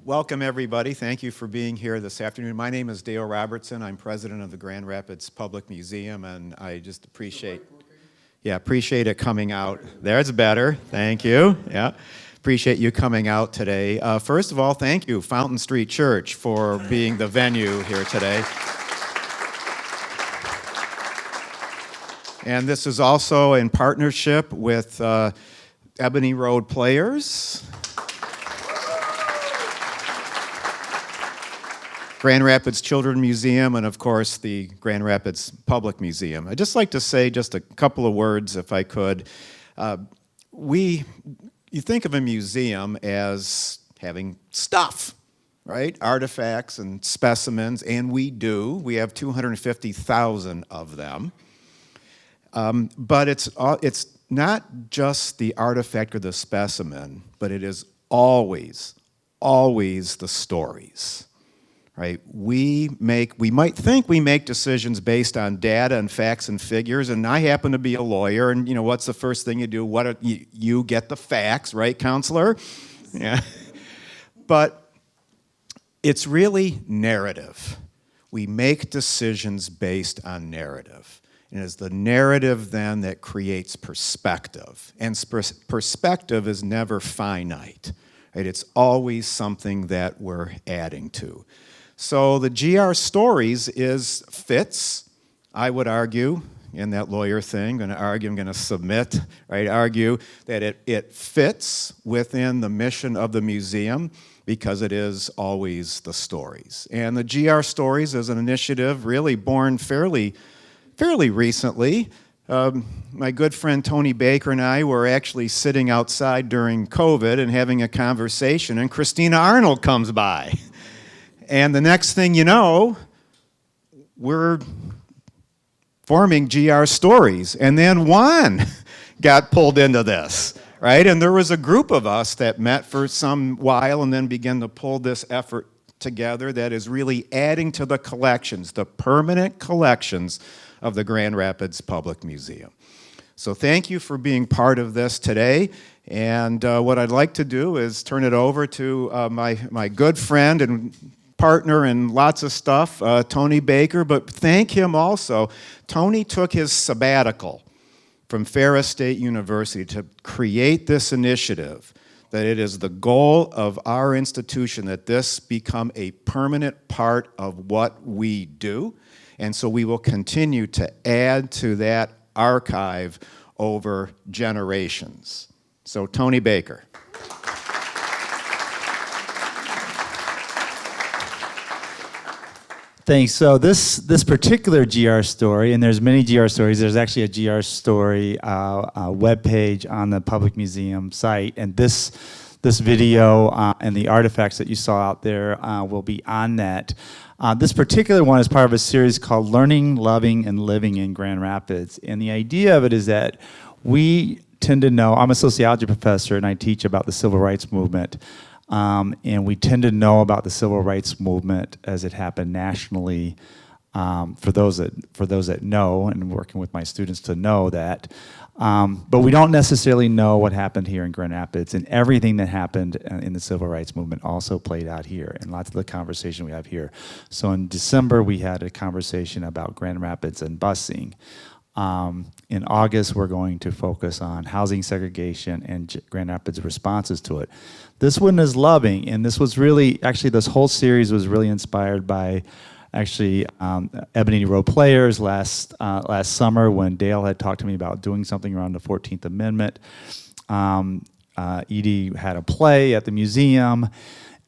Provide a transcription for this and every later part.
Welcome, everybody. Thank you for being here this afternoon. My name is Dale Robertson. I'm president of the Grand Rapids Public Museum, and I just appreciate it coming out. There's better. Thank you. Yeah, appreciate you coming out today. First of all, thank you, Fountain Street Church, for being the venue here today. And this is also in partnership with Ebony Road Players, Grand Rapids Children's Museum, and of course the Grand Rapids Public Museum. I'd just like to say just a couple of words, if I could. You think of a museum as having stuff, right? Artifacts and specimens, and we do. We have 250,000 of them. But it's not just the artifact or the specimen, but it is always the stories. Right? We might think we make decisions based on data and facts and figures, and I happen to be a lawyer, and what's the first thing you do? You get the facts, right, counselor? Yeah. But it's really narrative. We make decisions based on narrative. And it's the narrative then that creates perspective. And perspective is never finite. Right? It's always something that we're adding to. So the GR Stories fits, I would argue, in that lawyer thing, I'm going to submit, right, argue that it fits within the mission of the museum because it is always the stories. And the GR Stories is an initiative really born fairly recently. My good friend Tony Baker and I were actually sitting outside during COVID and having a conversation, and Christina Arnold comes by. And the next thing you know, we're forming GR Stories. And then Juan got pulled into this, right? And there was a group of us that met for some while and then began to pull this effort together that is really adding to the collections, the permanent collections of the Grand Rapids Public Museum. So thank you for being part of this today. And what I'd like to do is turn it over to my good friend and partner and lots of stuff, Tony Baker, but thank him also. Tony took his sabbatical from Ferris State University to create this initiative, that it is the goal of our institution that this become a permanent part of what we do. And so we will continue to add to that archive over generations. So Tony Baker. Thanks. So this particular GR story, and there's many GR stories, there's actually a GR story webpage on the Public Museum site, and this video and the artifacts that you saw out there will be on that. This particular one is part of a series called Learning, Loving, and Living in Grand Rapids. And the idea of it is that we tend to know, I'm a sociology professor and I teach about the civil rights movement. And we tend to know about the civil rights movement as it happened nationally. For those that know, and working with my students to know that, but we don't necessarily know what happened here in Grand Rapids, and everything that happened in the civil rights movement also played out here, and lots of the conversation we have here. So in December, we had a conversation about Grand Rapids and busing. In August, we're going to focus on housing segregation and Grand Rapids' responses to it. This one is loving, and this was really, actually this whole series was really inspired by Ebony Road Players last summer when Dale had talked to me about doing something around the 14th Amendment. Edye had a play at the museum,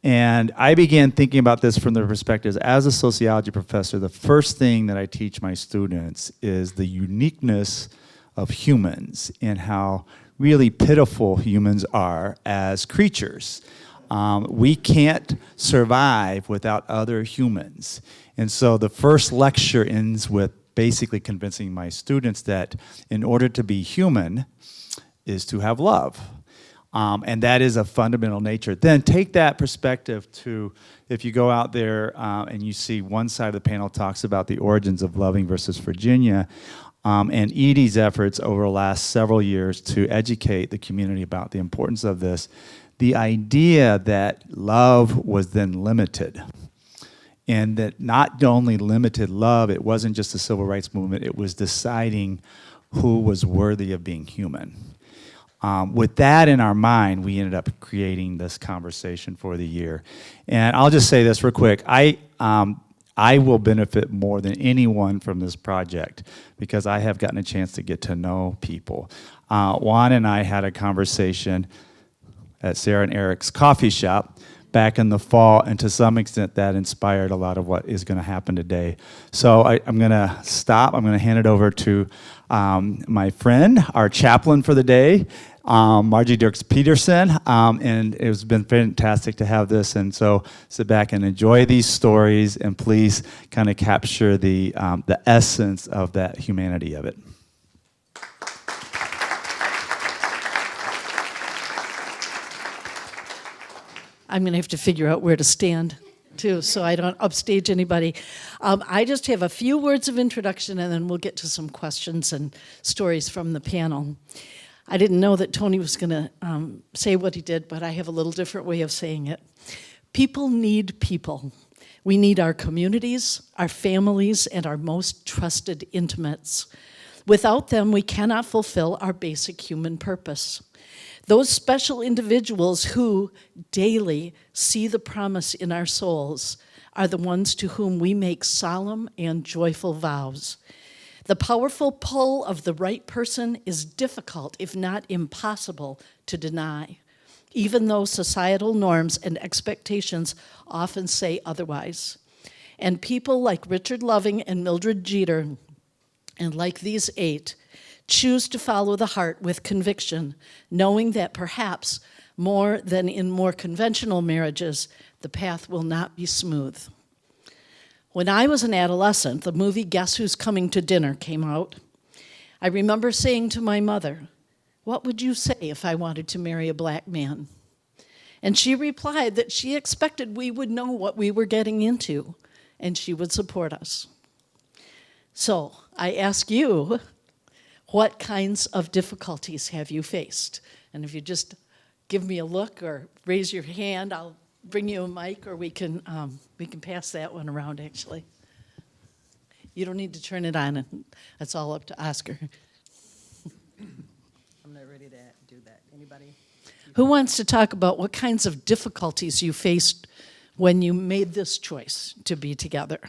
and I began thinking about this from the perspective as a sociology professor. The first thing that I teach my students is the uniqueness of humans and how really pitiful humans are as creatures. We can't survive without other humans. And so the first lecture ends with basically convincing my students that in order to be human is to have love. And that is a fundamental nature. Then take that perspective to, if you go out there and you see one side of the panel talks about the origins of Loving versus Virginia, and Edye's efforts over the last several years to educate the community about the importance of this. the idea that love was then limited, and that not only limited love, it wasn't just the civil rights movement, it was deciding who was worthy of being human. With that in our mind, we ended up creating this conversation for the year. And I'll just say this real quick. I will benefit more than anyone from this project because I have gotten a chance to get to know people. Juan and I had a conversation at Sarah and Arick's coffee shop back in the fall, and to some extent that inspired a lot of what is going to happen today. So I'm going to stop. I'm going to hand it over to my friend, our chaplain for the day, Margie Derks Peterson, and it's been fantastic to have this, and so sit back and enjoy these stories, and please kind of capture the essence of that humanity of it. I'm going to have to figure out where to stand, too, so I don't upstage anybody. I just have a few words of introduction, and then we'll get to some questions and stories from the panel. I didn't know that Tony was going to say what he did, but I have a little different way of saying it. People need people. We need our communities, our families, and our most trusted intimates. Without them, we cannot fulfill our basic human purpose. Those special individuals who daily see the promise in our souls are the ones to whom we make solemn and joyful vows. The powerful pull of the right person is difficult, if not impossible, to deny, even though societal norms and expectations often say otherwise. And people like Richard Loving and Mildred Jeter, and like these 8, choose to follow the heart with conviction, knowing that perhaps more than in more conventional marriages, the path will not be smooth. When I was an adolescent, the movie Guess Who's Coming to Dinner came out. I remember saying to my mother, "What would you say if I wanted to marry a black man?" And she replied that she expected we would know what we were getting into, and she would support us. So I ask you, what kinds of difficulties have you faced? And if you just give me a look or raise your hand, I'll bring you a mic, or we can pass that one around, actually. You don't need to turn it on. That's all up to Oscar. I'm not ready to do that. Anybody? Who wants to talk about what kinds of difficulties you faced when you made this choice to be together?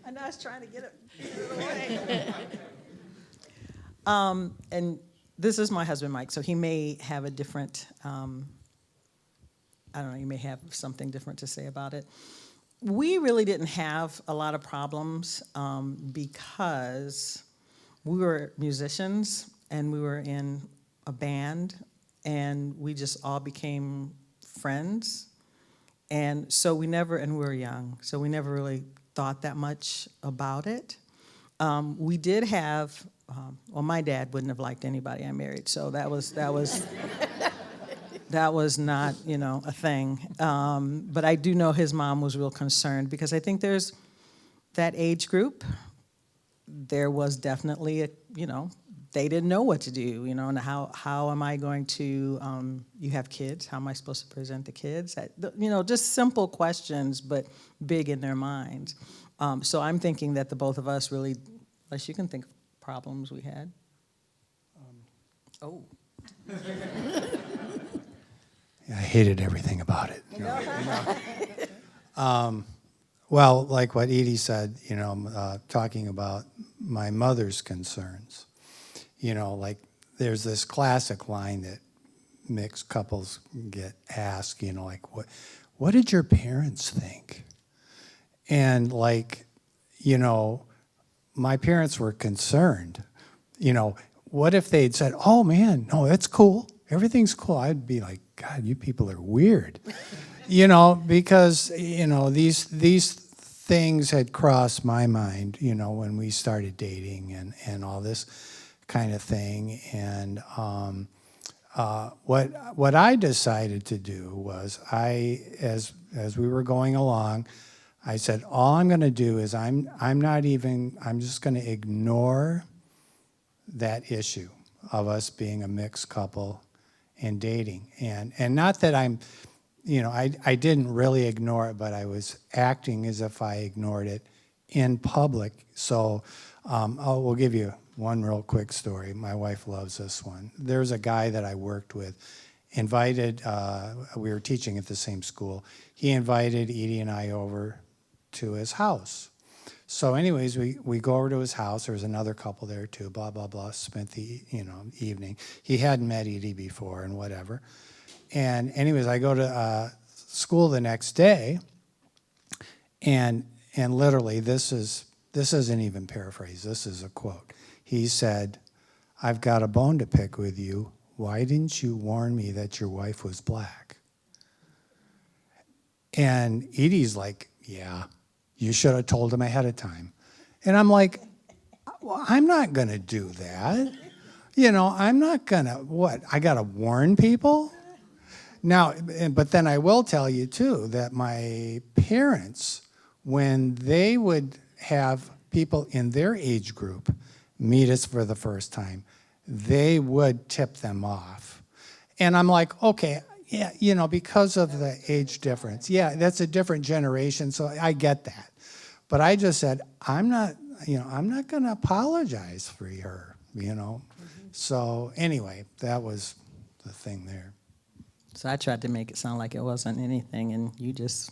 I know I was trying to get it away. And this is my husband, Mike, so he may have a different, I don't know, you may have something different to say about it. We really didn't have a lot of problems because we were musicians and we were in a band and we just all became friends. And so we were young, so we never really thought that much about it. We did have, well, my dad wouldn't have liked anybody I married, so that was that was not, a thing. But I do know his mom was real concerned because I think there's that age group. There was definitely they didn't know what to do, and how am I going to, you have kids, how am I supposed to present the kids? Just simple questions, but big in their minds. So I'm thinking that the both of us really, unless you can think of problems we had. I hated everything about it. Well, like what Edye said, talking about my mother's concerns. Like there's this classic line that mixed couples get asked, like, what did your parents think? And like, my parents were concerned. What if they'd said, "Oh man, no, it's cool. Everything's cool." I'd be like, "God, you people are weird." Because, these things had crossed my mind, when we started dating and all this kind of thing. And what I decided to do was as we were going along, I said, all I'm going to do is I'm just going to ignore that issue of us being a mixed couple and dating. And not that I'm, I didn't really ignore it, but I was acting as if I ignored it in public. So we'll give you one real quick story. My wife loves this one. There's a guy that I worked with, invited, we were teaching at the same school. He invited Edye and I over to his house. So anyways, we go over to his house. There was another couple there too, blah, blah, blah, spent the evening. He hadn't met Edye before and whatever. And anyways, I go to school the next day, and literally this isn't even paraphrased, this is a quote. He said, "I've got a bone to pick with you. Why didn't you warn me that your wife was black?" And Edie's like, "Yeah, you should have told him ahead of time." And I'm like, well, I'm not going to do that. I'm not going to, what, I got to warn people? Now, but then I will tell you, too, that my parents, when they would have people in their age group meet us for the first time, they would tip them off. And I'm like, okay, yeah, because of the age difference. Yeah, that's a different generation, so I get that. But I just said, I'm not going to apologize for her, So anyway, that was the thing there. So I tried to make it sound like it wasn't anything, and you just...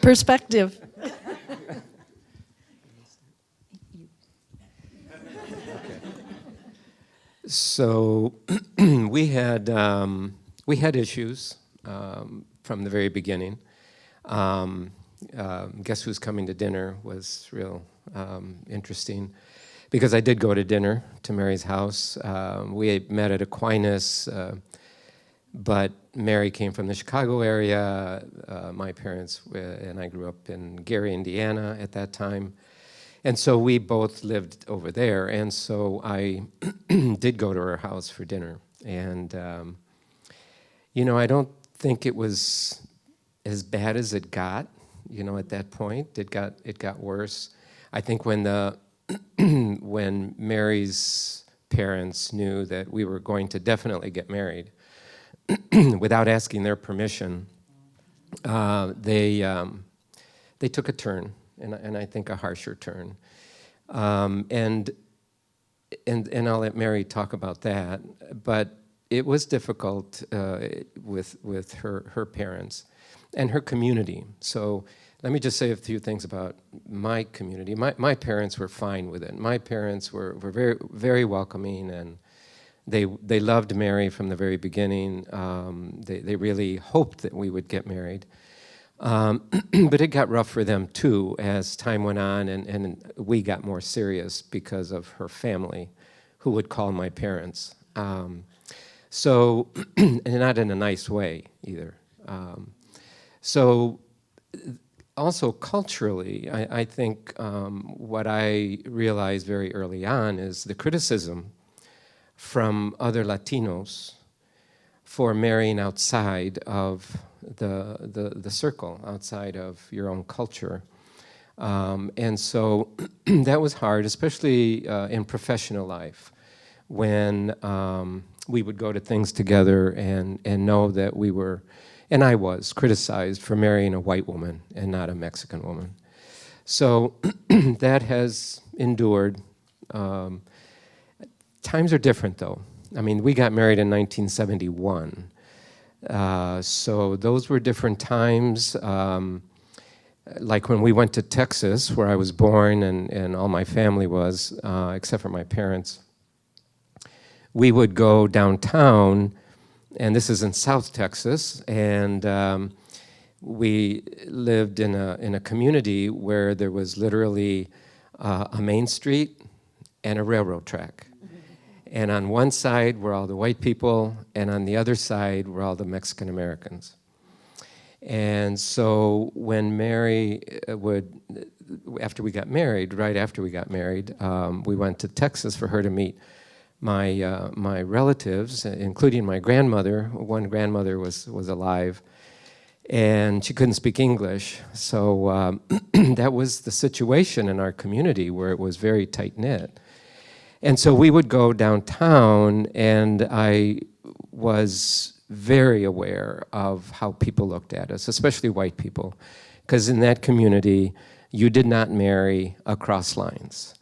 Perspective. So we had issues from the very beginning. Guess Who's Coming to Dinner was real interesting, because I did go to dinner to Mary's house. We had met at Aquinas, but Mary came from the Chicago area. My parents and I grew up in Gary, Indiana at that time. And so we both lived over there. And so I did go to her house for dinner. And, I don't think it was as bad as it got, at that point. It got worse. I think when when Mary's parents knew that we were going to definitely get married, without asking their permission, they took a turn, and I think a harsher turn. And I'll let Mary talk about that. But it was difficult with her parents and her community. So let me just say a few things about my community. My parents were fine with it. My parents were very, very welcoming, and they loved Mary from the very beginning. They really hoped that we would get married. But it got rough for them too as time went on, and we got more serious because of her family, who would call my parents. So, and not in a nice way either. So also culturally, I think what I realized very early on is the criticism from other Latinos for marrying outside of the circle, outside of your own culture. And so that was hard, especially in professional life, when we would go to things together and know that we were, and I was, criticized for marrying a white woman and not a Mexican woman. So that has endured. Times are different, though. I mean, we got married in 1971. So those were different times. Like when we went to Texas, where I was born and all my family was, except for my parents, we would go downtown, and this is in South Texas, and we lived in a community where there was literally a main street and a railroad track. And on one side were all the white people, and on the other side were all the Mexican Americans. And so when Mary after we got married, right after we got married, we went to Texas for her to meet my relatives, including my grandmother. One grandmother was alive. and she couldn't speak English. So that was the situation in our community, where it was very tight-knit. And so we would go downtown, and I was very aware of how people looked at us, especially white people, because in that community, you did not marry across lines.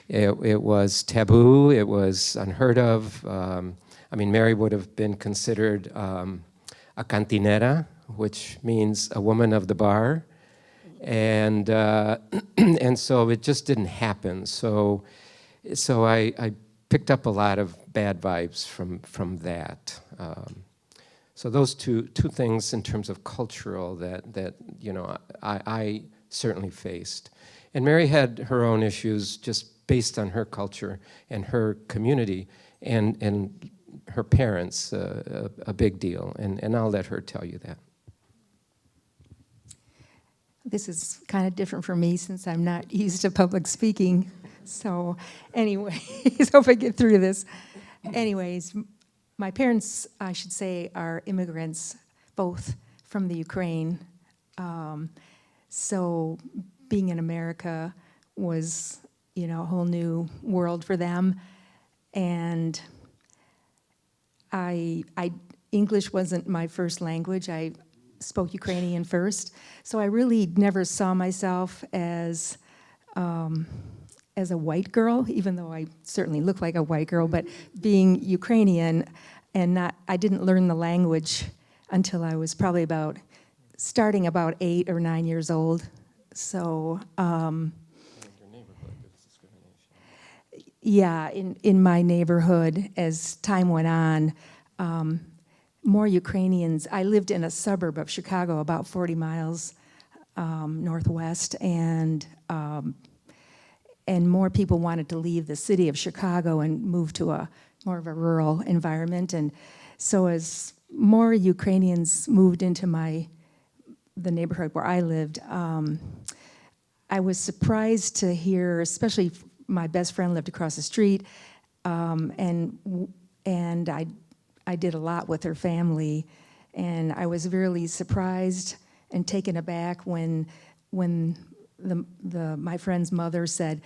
It was taboo, it was unheard of. I mean, Mary would have been considered a cantinera, which means a woman of the bar, and and so it just didn't happen. So I picked up a lot of bad vibes from that. So those two things in terms of cultural that you know I certainly faced, and Mary had her own issues just based on her culture and her community and her parents, a big deal, and I'll let her tell you that. This is kind of different for me since I'm not used to public speaking. So anyways, hope I get through this. Anyways, my parents, I should say, are immigrants, both from the Ukraine. So being in America was, you know, a whole new world for them. And English wasn't my first language. I spoke Ukrainian first. So I really never saw myself as a white girl, even though I certainly look like a white girl, but being Ukrainian and I didn't learn the language until I was probably starting about 8 or 9 years old. So, yeah, in my neighborhood, as time went on, more Ukrainians. I lived in a suburb of Chicago, about 40 miles northwest, and more people wanted to leave the city of Chicago and move to more of a rural environment. And so as more Ukrainians moved into the neighborhood where I lived, I was surprised to hear, especially my best friend lived across the street, and I did a lot with her family, and I was really surprised and taken aback when my friend's mother said,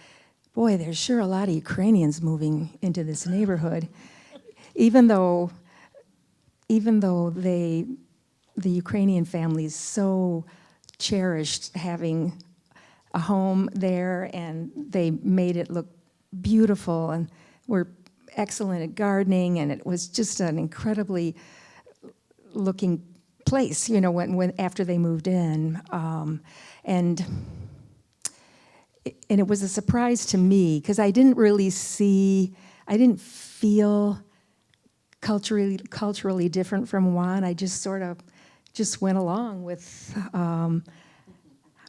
"Boy, there's sure a lot of Ukrainians moving into this neighborhood," even though the Ukrainian families so cherished having a home there, and they made it look beautiful and were excellent at gardening, and it was just an incredibly looking place, you know, when after they moved in, and it was a surprise to me because I didn't feel culturally different from Juan. I just sort of went along with.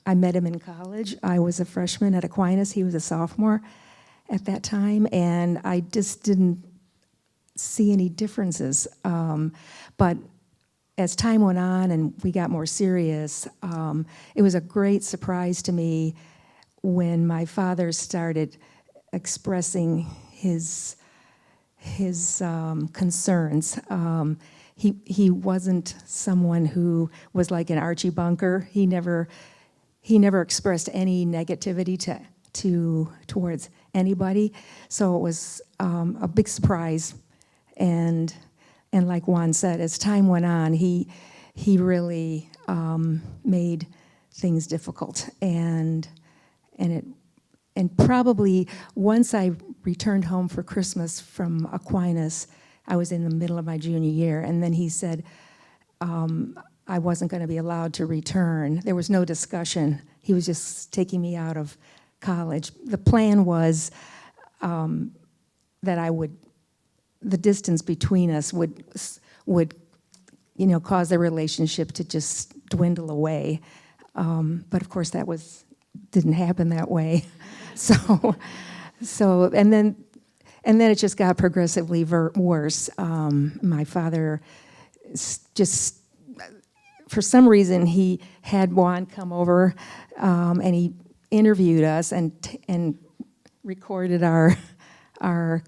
I met him in college. I was a freshman at Aquinas. He was a sophomore at that time, and I just didn't see any differences. But as time went on and we got more serious, it was a great surprise to me when my father started expressing his concerns. He wasn't someone who was like an Archie Bunker. He never expressed any negativity towards anybody. So it was a big surprise. And like Juan said, as time went on, he really made things difficult. And probably once I returned home for Christmas from Aquinas, I was in the middle of my junior year, and then he said I wasn't going to be allowed to return. There was no discussion. He was just taking me out of college. The plan was that the distance between us would cause the relationship to just dwindle away. But of course that didn't happen that way. So and then it just got progressively worse. My father just, for some reason, he had Juan come over, and he interviewed us and recorded our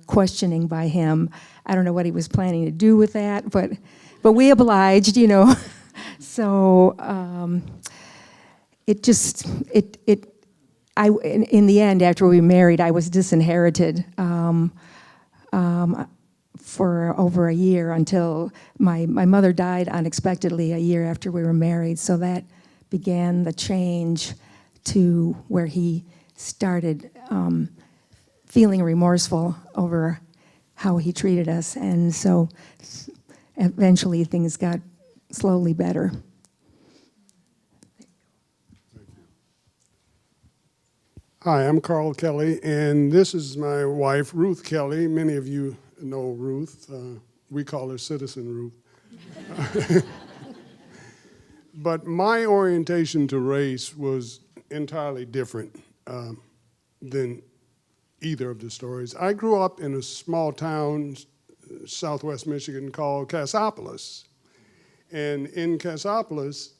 questioning by him. I don't know what he was planning to do with that, but we obliged, you know. So it just, in the end, after we married, I was disinherited for over a year until my mother died unexpectedly a year after we were married. So that began the change to where he started feeling remorseful over how he treated us. And so eventually things got slowly better. Hi, I'm Carl Kelly, and this is my wife, Ruth Kelly. Many of you know Ruth. We call her Citizen Ruth. But my orientation to race was entirely different than either of the stories. I grew up in a small town, southwest Michigan, called Cassopolis. And in Cassopolis,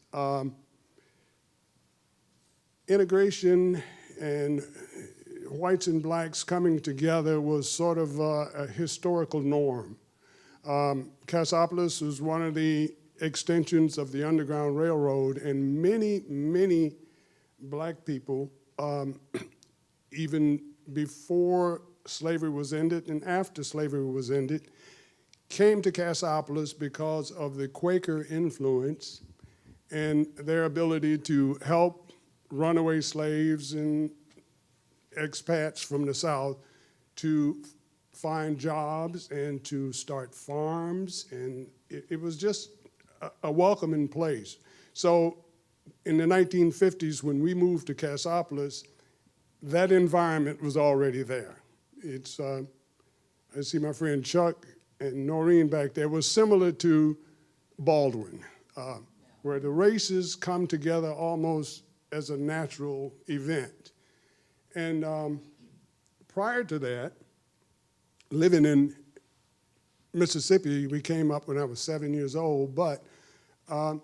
integration and whites and blacks coming together was sort of a historical norm. Cassopolis was one of the extensions of the Underground Railroad, and many black people, even before slavery was ended and after slavery was ended, came to Cassopolis because of the Quaker influence and their ability to help runaway slaves and expats from the South to find jobs and to start farms, and it was just a welcoming place. So in the 1950s, when we moved to Cassopolis, that environment was already there. It's, I see my friend Chuck and Noreen back there, was similar to Baldwin, where the races come together almost as a natural event. And prior to that, living in Mississippi, we came up when I was 7 years old, but I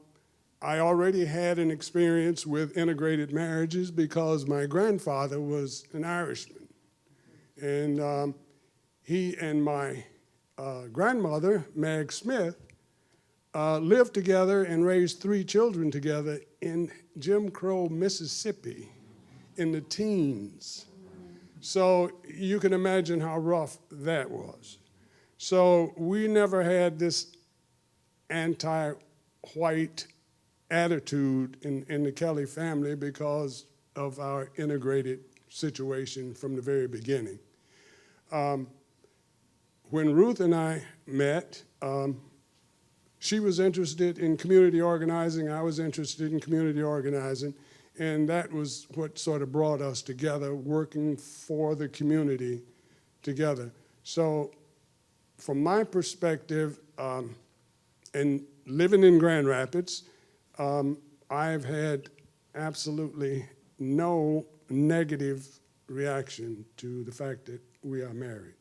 already had an experience with integrated marriages because my grandfather was an Irishman. And he and my grandmother, Mag Smith, lived together and raised 3 children together in Jim Crow, Mississippi, in the teens. So you can imagine how rough that was. So we never had this anti-white attitude in the Kelly family because of our integrated situation from the very beginning. When Ruth and I met, she was interested in community organizing, I was interested in community organizing, and that was what sort of brought us together, working for the community together. So from my perspective, and living in Grand Rapids, I've had absolutely no negative reaction to the fact that we are married.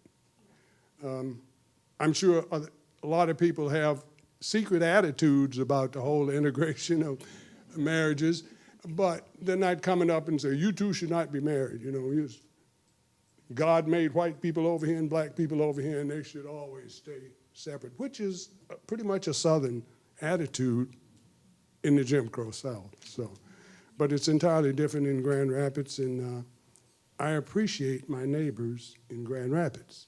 I'm sure a lot of people have secret attitudes about the whole integration of marriages, but they're not coming up and say, you two should not be married. You know, God made white people over here and black people over here, and they should always stay separate, which is pretty much a Southern attitude in the Jim Crow South. So, but it's entirely different in Grand Rapids, and I appreciate my neighbors in Grand Rapids.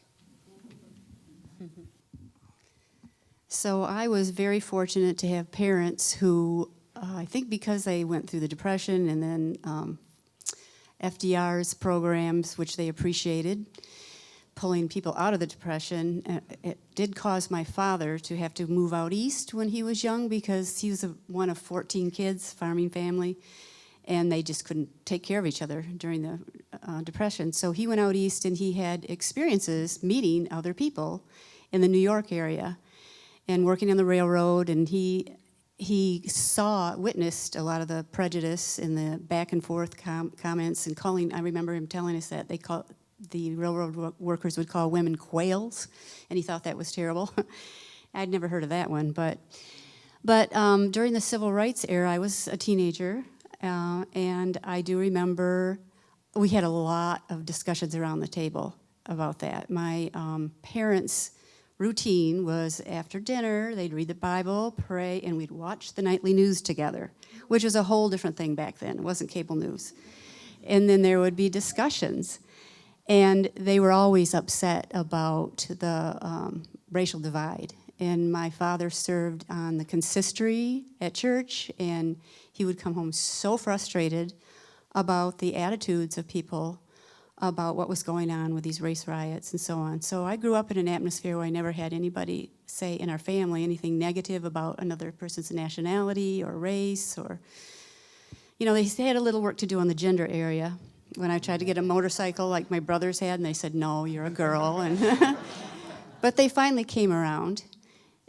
So I was very fortunate to have parents who, I think because they went through the Depression and then FDR's programs, which they appreciated, pulling people out of the Depression, it did cause my father to have to move out east when he was young because he was one of 14 kids, farming family, and they just couldn't take care of each other during the Depression. So he went out east and he had experiences meeting other people in the New York area and working on the railroad, and he witnessed a lot of the prejudice and the back and forth comments and calling. I remember him telling us that the railroad workers would call women quails, and he thought that was terrible. I'd never heard of that one, but during the civil rights era, I was a teenager, and I do remember we had a lot of discussions around the table about that. My parents routine was after dinner, they'd read the Bible, pray, and we'd watch the nightly news together, which was a whole different thing back then. It wasn't cable news. And then there would be discussions. And they were always upset about the racial divide. And my father served on the consistory at church, and he would come home so frustrated about the attitudes of people about what was going on with these race riots and so on. So I grew up in an atmosphere where I never had anybody say in our family anything negative about another person's nationality or race, or, you know, they had a little work to do on the gender area. When I tried to get a motorcycle like my brothers had, and they said, no, you're a girl. And but they finally came around.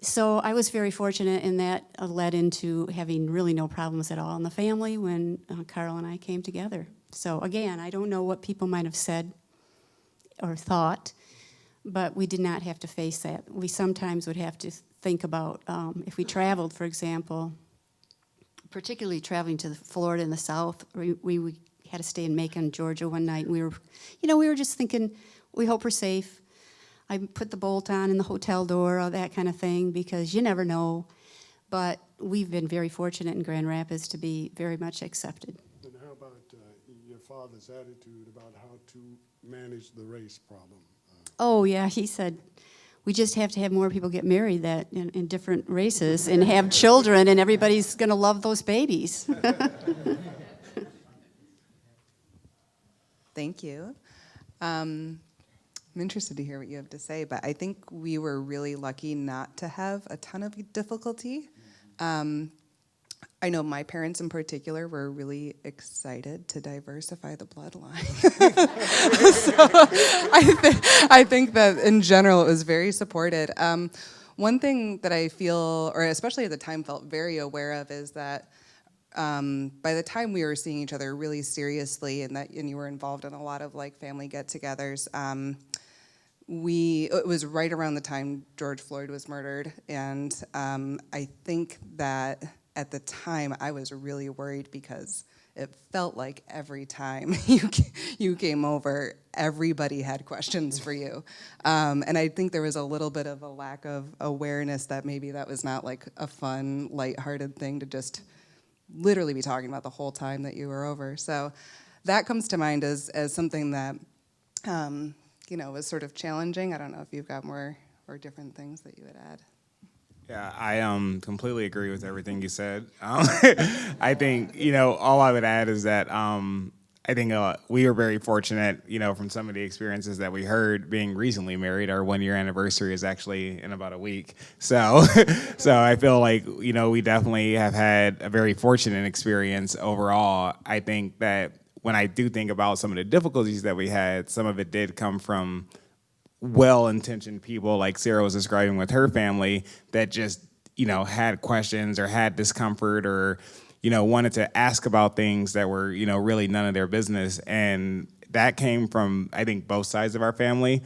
So I was very fortunate, and that led into having really no problems at all in the family when Carl and I came together. So again, I don't know what people might have said or thought, but we did not have to face that. We sometimes would have to think about if we traveled, for example, particularly traveling to Florida in the South. We had to stay in Macon, Georgia one night, and we were just thinking, we hope we're safe. I put the bolt on in the hotel door, all that kind of thing, because you never know. But we've been very fortunate in Grand Rapids to be very much accepted. And how about your father's attitude about how to manage the race problem? Oh, yeah, he said, we just have to have more people get married that in different races and have children, and everybody's going to love those babies. Thank you. I'm interested to hear what you have to say, but I think we were really lucky not to have a ton of difficulty. I know my parents in particular were really excited to diversify the bloodline. So I think that in general it was very supported. One thing that I feel, or especially at the time felt very aware of, is that by the time we were seeing each other really seriously, and you were involved in a lot of like family get-togethers, it was right around the time George Floyd was murdered, and I think that at the time I was really worried because it felt like every time you came over, everybody had questions for you. And I think there was a little bit of a lack of awareness that maybe that was not like a fun, lighthearted thing to just literally be talking about the whole time that you were over. So that comes to mind as something that was sort of challenging. I don't know if you've got more or different things that you would add. Yeah, I completely agree with everything you said. I think, all I would add is that I think we were very fortunate, from some of the experiences that we heard being recently married. Our 1-year anniversary is actually in about a week. So I feel like, we definitely have had a very fortunate experience overall. I think that when I do think about some of the difficulties that we had, some of it did come from well-intentioned people like Sarah was describing with her family that just, had questions or had discomfort or, wanted to ask about things that were, really none of their business. And that came from, I think, both sides of our family.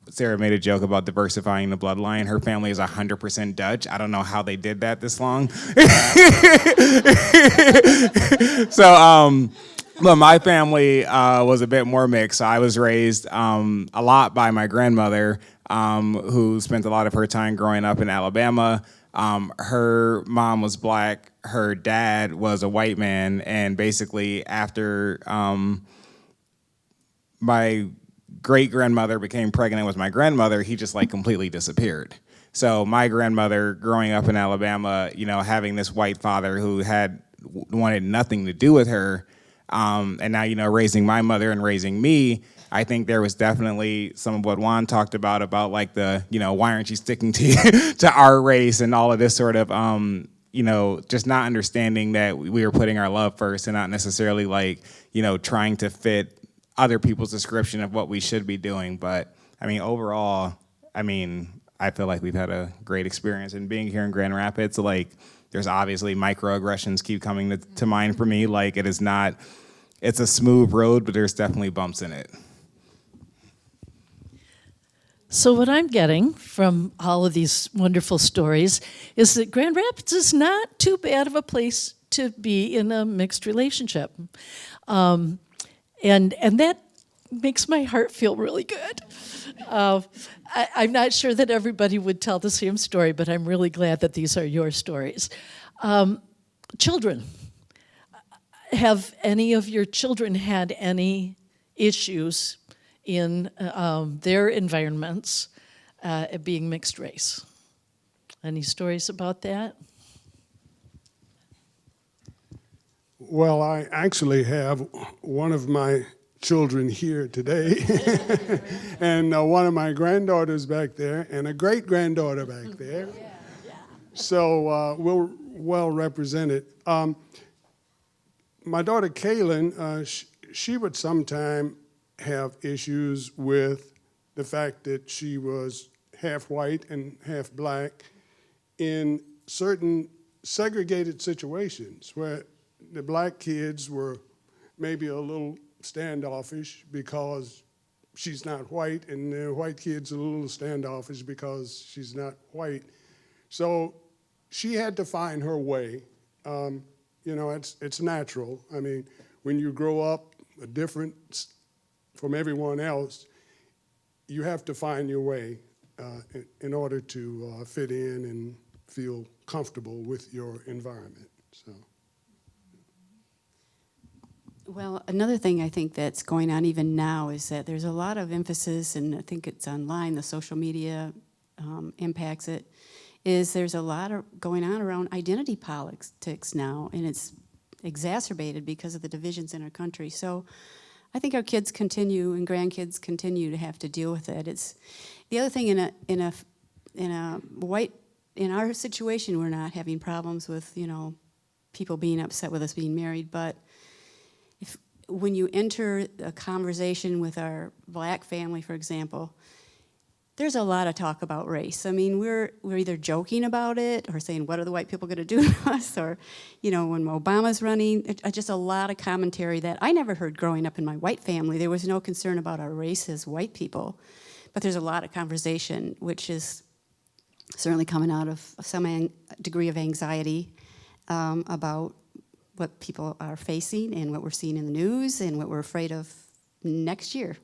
Sarah made a joke about diversifying the bloodline. Her family is 100% Dutch. I don't know how they did that this long. But my family was a bit more mixed. So I was raised a lot by my grandmother, who spent a lot of her time growing up in Alabama. Her mom was black. Her dad was a white man. And basically after my great-grandmother became pregnant with my grandmother, he just completely disappeared. So my grandmother growing up in Alabama, having this white father who wanted nothing to do with her, and now, raising my mother and raising me, I think there was definitely some of what Juan talked about the, why aren't you sticking to our race and all of this sort of, just not understanding that we were putting our love first and not necessarily trying to fit other people's description of what we should be doing. But overall, I feel like we've had a great experience. And being here in Grand Rapids, there's obviously microaggressions keep coming to mind for me. It's a smooth road, but there's definitely bumps in it. So what I'm getting from all of these wonderful stories is that Grand Rapids is not too bad of a place to be in a mixed relationship. And that makes my heart feel really good. I'm not sure that everybody would tell the same story, but I'm really glad that these are your stories. Children. Have any of your children had any issues in their environments being mixed race? Any stories about that? Well, I actually have one of my children here today, and one of my granddaughters back there, and a great-granddaughter back there. So we're well represented. My daughter Kaylin, she would sometimes have issues with the fact that she was half white and half black in certain segregated situations where the black kids were maybe a little standoffish because she's not white, and the white kids are a little standoffish because she's not white. So she had to find her way. You know, it's natural. I mean, when you grow up different from everyone else, you have to find your way in order to fit in and feel comfortable with your environment. So. Well, another thing I think that's going on even now is that there's a lot of emphasis, and I think it's online, the social media impacts it, is there's a lot of going on around identity politics now, and it's exacerbated because of the divisions in our country. So I think our kids continue and grandkids continue to have to deal with it. It's the other thing in our situation, we're not having problems with, you know, people being upset with us being married, but when you enter a conversation with our black family, for example, there's a lot of talk about race. I mean, we're either joking about it or saying, what are the white people going to do to us? Or, you know, when Obama's running, just a lot of commentary that I never heard growing up in my white family. There was no concern about our race as white people. But there's a lot of conversation, which is certainly coming out of some degree of anxiety about what people are facing and what we're seeing in the news and what we're afraid of next year.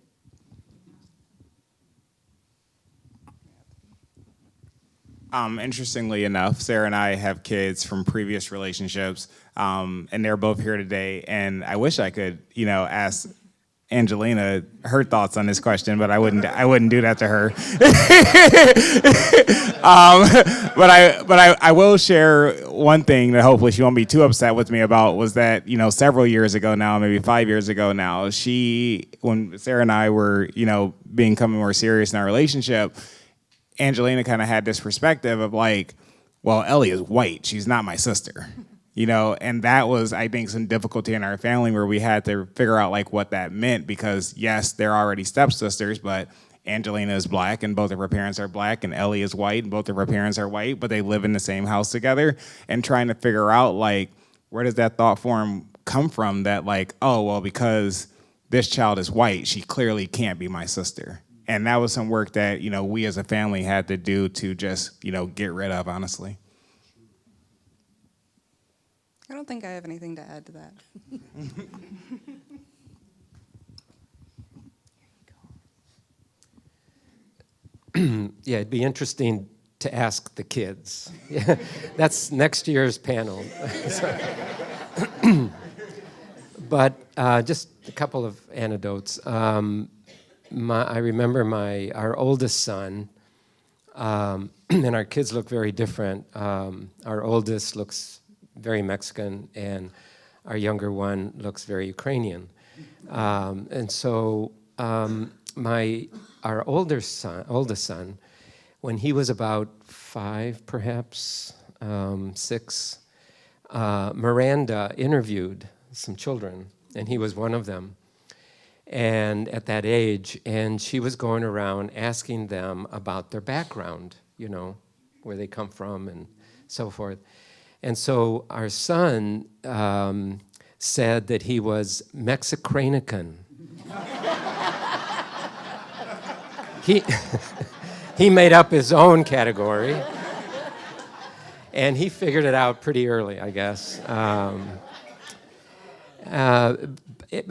Interestingly enough, Sarah and I have kids from previous relationships, and they're both here today. And I wish I could, you know, ask Angelina her thoughts on this question, but I wouldn't do that to her. But I will share one thing that hopefully she won't be too upset with me about, was that, you know, several years ago now, maybe 5 years ago now, when Sarah and I were, you know, becoming more serious in our relationship, Angelina kind of had this perspective of like, well, Ellie is white, she's not my sister, you know, and that was, I think, some difficulty in our family where we had to figure out like what that meant, because yes, they're already stepsisters, but Angelina is black and both of her parents are black, and Ellie is white and both of her parents are white, but they live in the same house together, and trying to figure out like, where does that thought form come from that like, oh, well, because this child is white, she clearly can't be my sister. And that was some work that, you know, we as a family had to do to just, you know, get rid of, honestly. I don't think I have anything to add to that. Yeah, it'd be interesting to ask the kids. Yeah, that's next year's panel. But just a couple of anecdotes. I remember our oldest son, and our kids look very different. Our oldest looks very Mexican, and our younger one looks very Ukrainian. And so our oldest son, when he was about 5, perhaps 6, Miranda interviewed some children, and he was one of them. And at that age, and she was going around asking them about their background, you know, where they come from and so forth. And so our son said that he was Mexicranican. He made up his own category, and he figured it out pretty early, I guess.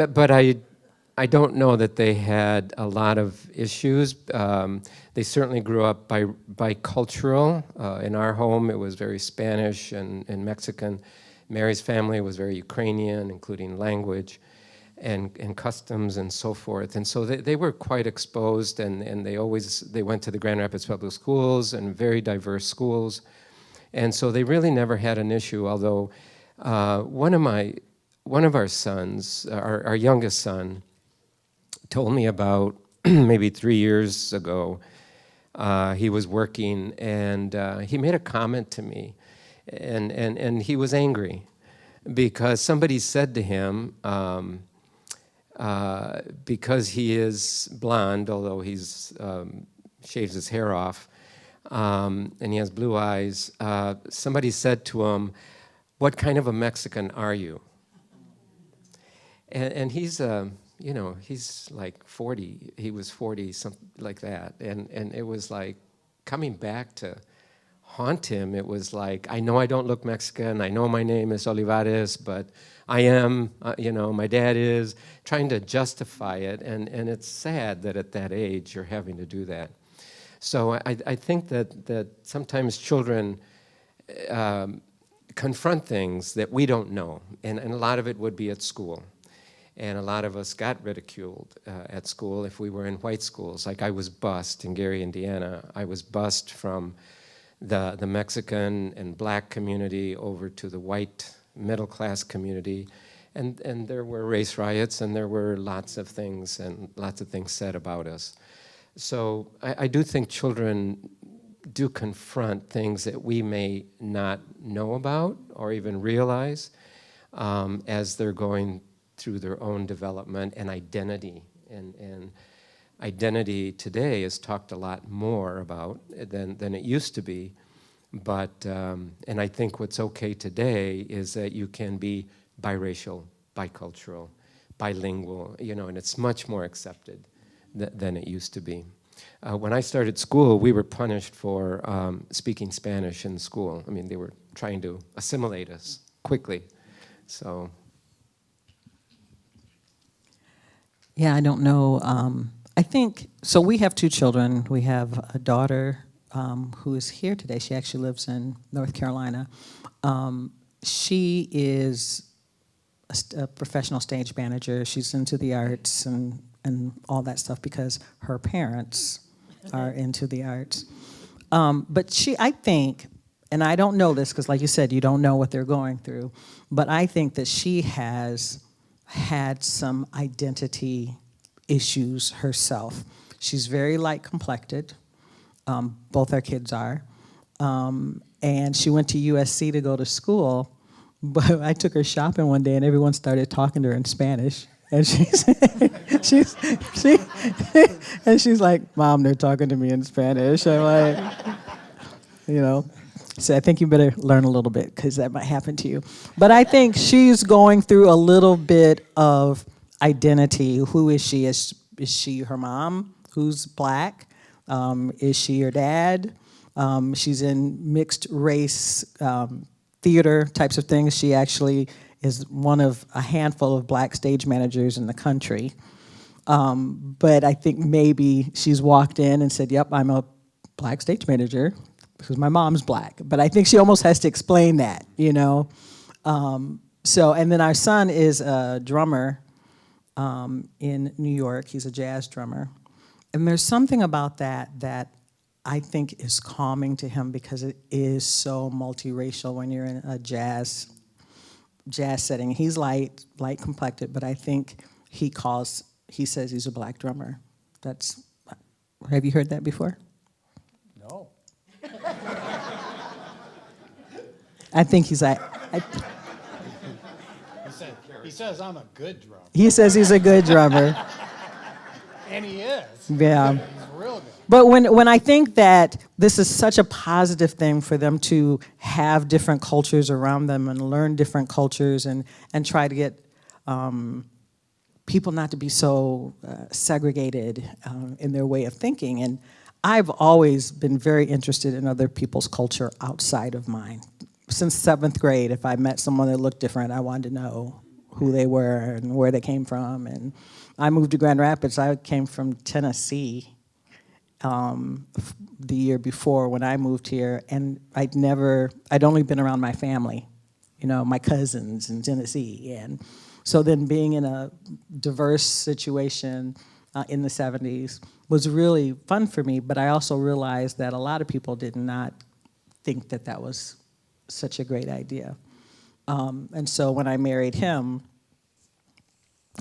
But I I don't know that they had a lot of issues. They certainly grew up bicultural. In our home, it was very Spanish and Mexican. Mary's family was very Ukrainian, including language and customs and so forth. And so they were quite exposed, and they went to the Grand Rapids Public Schools and very diverse schools. And so they really never had an issue, although one of our sons, our youngest son, told me about maybe 3 years ago, he was working and he made a comment to me, and he was angry because somebody said to him, because he is blonde, although he's shaves his hair off, and he has blue eyes, somebody said to him, "What kind of a Mexican are you?" And he's he's like 40. He was 40, something like that. And it was like coming back to haunt him. It was like, I know I don't look Mexican. I know my name is Olivarez, but I am, my dad is, trying to justify it. And it's sad that at that age you're having to do that. So I think that sometimes children confront things that we don't know. And a lot of it would be at school. And a lot of us got ridiculed at school if we were in white schools. Like I was bused in Gary, Indiana. I was bused from the Mexican and black community over to the white middle-class community. And there were race riots, and there were lots of things said about us. So I do think children do confront things that we may not know about or even realize as they're going through their own development and identity. And identity today is talked a lot more about than it used to be. But, and I think what's okay today is that you can be biracial, bicultural, bilingual, and it's much more accepted than it used to be. When I started school, we were punished for speaking Spanish in school. I mean, they were trying to assimilate us quickly. So. Yeah, I don't know. I think, so we have 2 children. We have a daughter who is here today. She actually lives in North Carolina. She is a professional stage manager. She's into the arts and all that stuff because her parents are into the arts. But I think, and I don't know this because like you said, you don't know what they're going through, but I think that she has had some identity issues herself. She's very light complected. Both our kids are. And she went to USC to go to school, but I took her shopping one day and everyone started talking to her in Spanish. And she's like, "Mom, they're talking to me in Spanish." I'm like, so I think you better learn a little bit because that might happen to you. But I think she's going through a little bit of identity. Who is she? Is she her mom, who's black? Is she your dad? She's in mixed race theater types of things. She actually is one of a handful of black stage managers in the country. But I think maybe she's walked in and said, "Yep, I'm a black stage manager because my mom's black." But I think she almost has to explain that, So, and then our son is a drummer in New York. He's a jazz drummer. And there's something about that I think is calming to him because it is so multiracial when you're in a jazz setting. He's light complected, but I think he says he's a black drummer. Have you heard that before? No. I think he's like, He says I'm a good drummer. he says he's a good drummer. And he is. Yeah. He's real good. But when I think that this is such a positive thing for them to have different cultures around them and learn different cultures and try to get people not to be so segregated in their way of thinking. And I've always been very interested in other people's culture outside of mine. Since 7th grade, if I met someone that looked different, I wanted to know who they were and where they came from. And I moved to Grand Rapids. I came from Tennessee the year before when I moved here, and I'd only been around my family, my cousins in Tennessee. And so then being in a diverse situation in the 70s was really fun for me, but I also realized that a lot of people did not think that that was such a great idea. And so when I married him,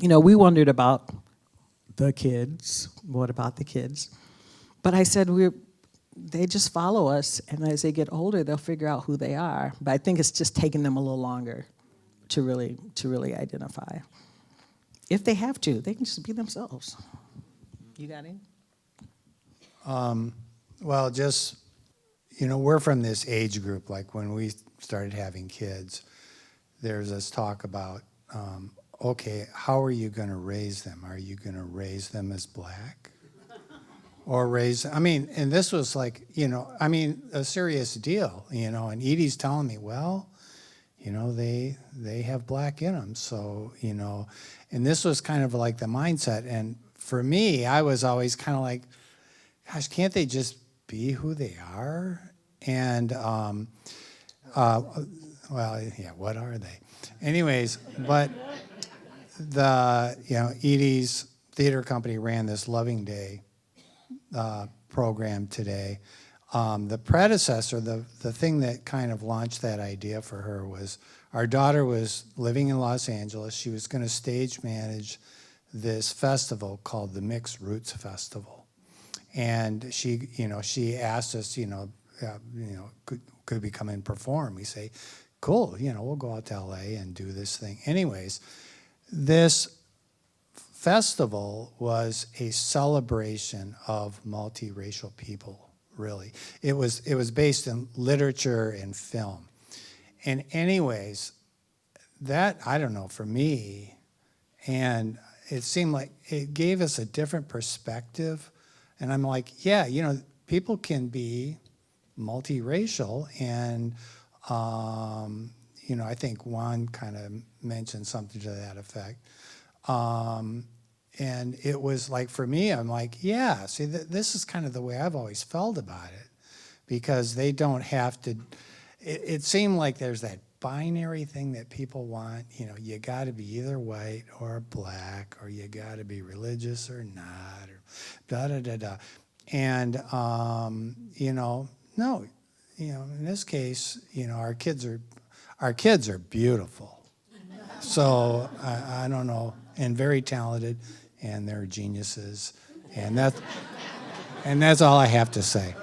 we wondered about the kids. What about the kids? But I said, they just follow us, and as they get older, they'll figure out who they are. But I think it's just taking them a little longer to really identify. If they have to, they can just be themselves. You got any? Well, just, we're from this age group. Like when we started having kids, there's this talk about, okay, how are you going to raise them? Are you going to raise them as black? Or and this was like, a serious deal, and Edie's telling me, well, they have black in them. So, and this was kind of like the mindset. And for me, I was always kind of like, gosh, can't they just be who they are? And, well, yeah, what are they? Anyways, but Edie's theater company ran this Loving Day program today. The predecessor, the thing that kind of launched that idea for her was our daughter was living in Los Angeles. She was going to stage manage this festival called the Mixed Roots Festival. And she asked us, could we come and perform? We say, cool, we'll go out to LA and do this thing. Anyways, this festival was a celebration of multiracial people, really. It was based in literature and film. And anyways, that, I don't know, for me, and it seemed like it gave us a different perspective. And I'm like, yeah, people can be multiracial. And, I think Juan kind of mentioned something to that effect. And it was like, for me, I'm like, yeah, see, this is kind of the way I've always felt about it. Because they don't have to, it seemed like there's that binary thing that people want. You got to be either white or black, or you got to be religious or not, or da-da-da-da. And, no, in this case, our kids are beautiful. So I don't know, and very talented, and they're geniuses, and that's all I have to say.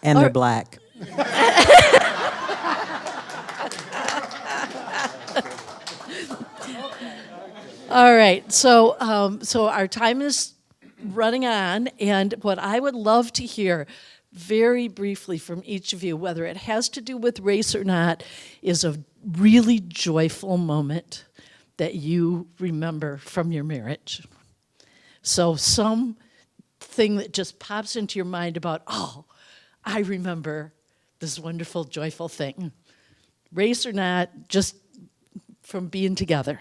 And they're black. All right, so our time is running on, and what I would love to hear very briefly from each of you, whether it has to do with race or not, is a really joyful moment that you remember from your marriage. So some thing that just pops into your mind about, I remember this wonderful, joyful thing. Race or not, just from being together.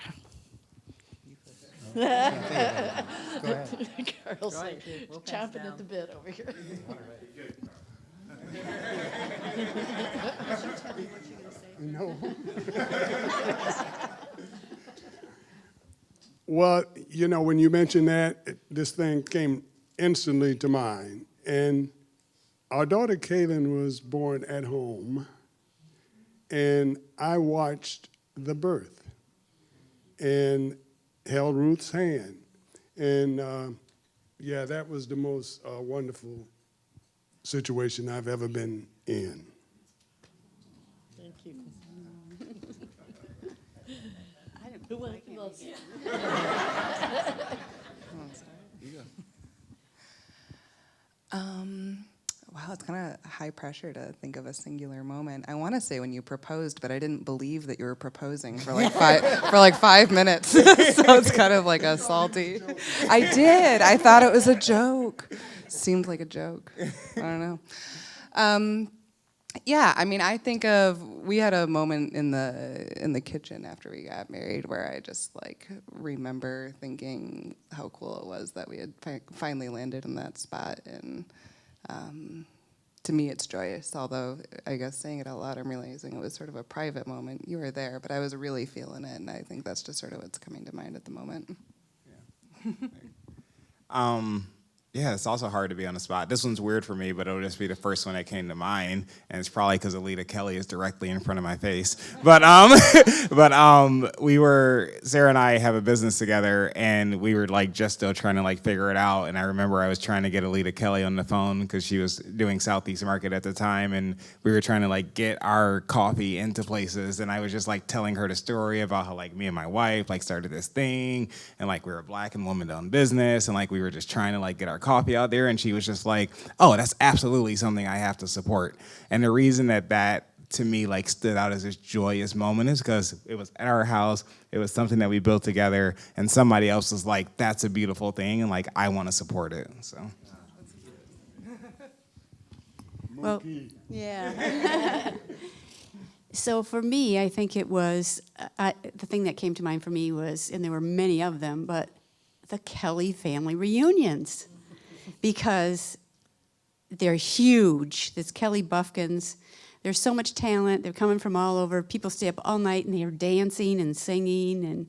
Go ahead. Carl's like chomping at the bit over here. No. Well, when you mentioned that, this thing came instantly to mind. And our daughter Kaylin was born at home, and I watched the birth and held Ruth's hand. And that was the most wonderful situation I've ever been in. Thank you. Who else? Wow, it's kind of high pressure to think of a singular moment. I want to say when you proposed, but I didn't believe that you were proposing for like 5 minutes. So it's kind of like a salty. I did. I thought it was a joke. Seemed like a joke. I don't know. Yeah, I mean, I think of, we had a moment in the kitchen after we got married where I just like remember thinking how cool it was that we had finally landed in that spot, and to me it's joyous, although I guess saying it out loud I'm realizing it was sort of a private moment. You were there, but I was really feeling it, and I think that's just sort of what's coming to mind at the moment. Yeah, it's also hard to be on the spot. This one's weird for me, but it'll just be the first one that came to mind, and it's probably because Alita Kelly is directly in front of my face. But Sarah and I have a business together, and we were like just still trying to like figure it out. And I remember I was trying to get Alita Kelly on the phone because she was doing Southeast Market at the time, and we were trying to like get our coffee into places. And I was just like telling her the story about how like me and my wife like started this thing, and like we were a Black and woman-owned business, and like we were just trying to like get our coffee out there, and she was just like, oh, that's absolutely something I have to support. And the reason that to me like stood out as this joyous moment is because it was at our house, it was something that we built together, and somebody else was like, that's a beautiful thing, and like I want to support it. So Well, yeah. So for me, I think it was, the thing that came to mind for me was, and there were many of them, but the Kelly family reunions, because they're huge. There's Kelly Buffkins. There's so much talent. They're coming from all over. People stay up all night and they're dancing and singing,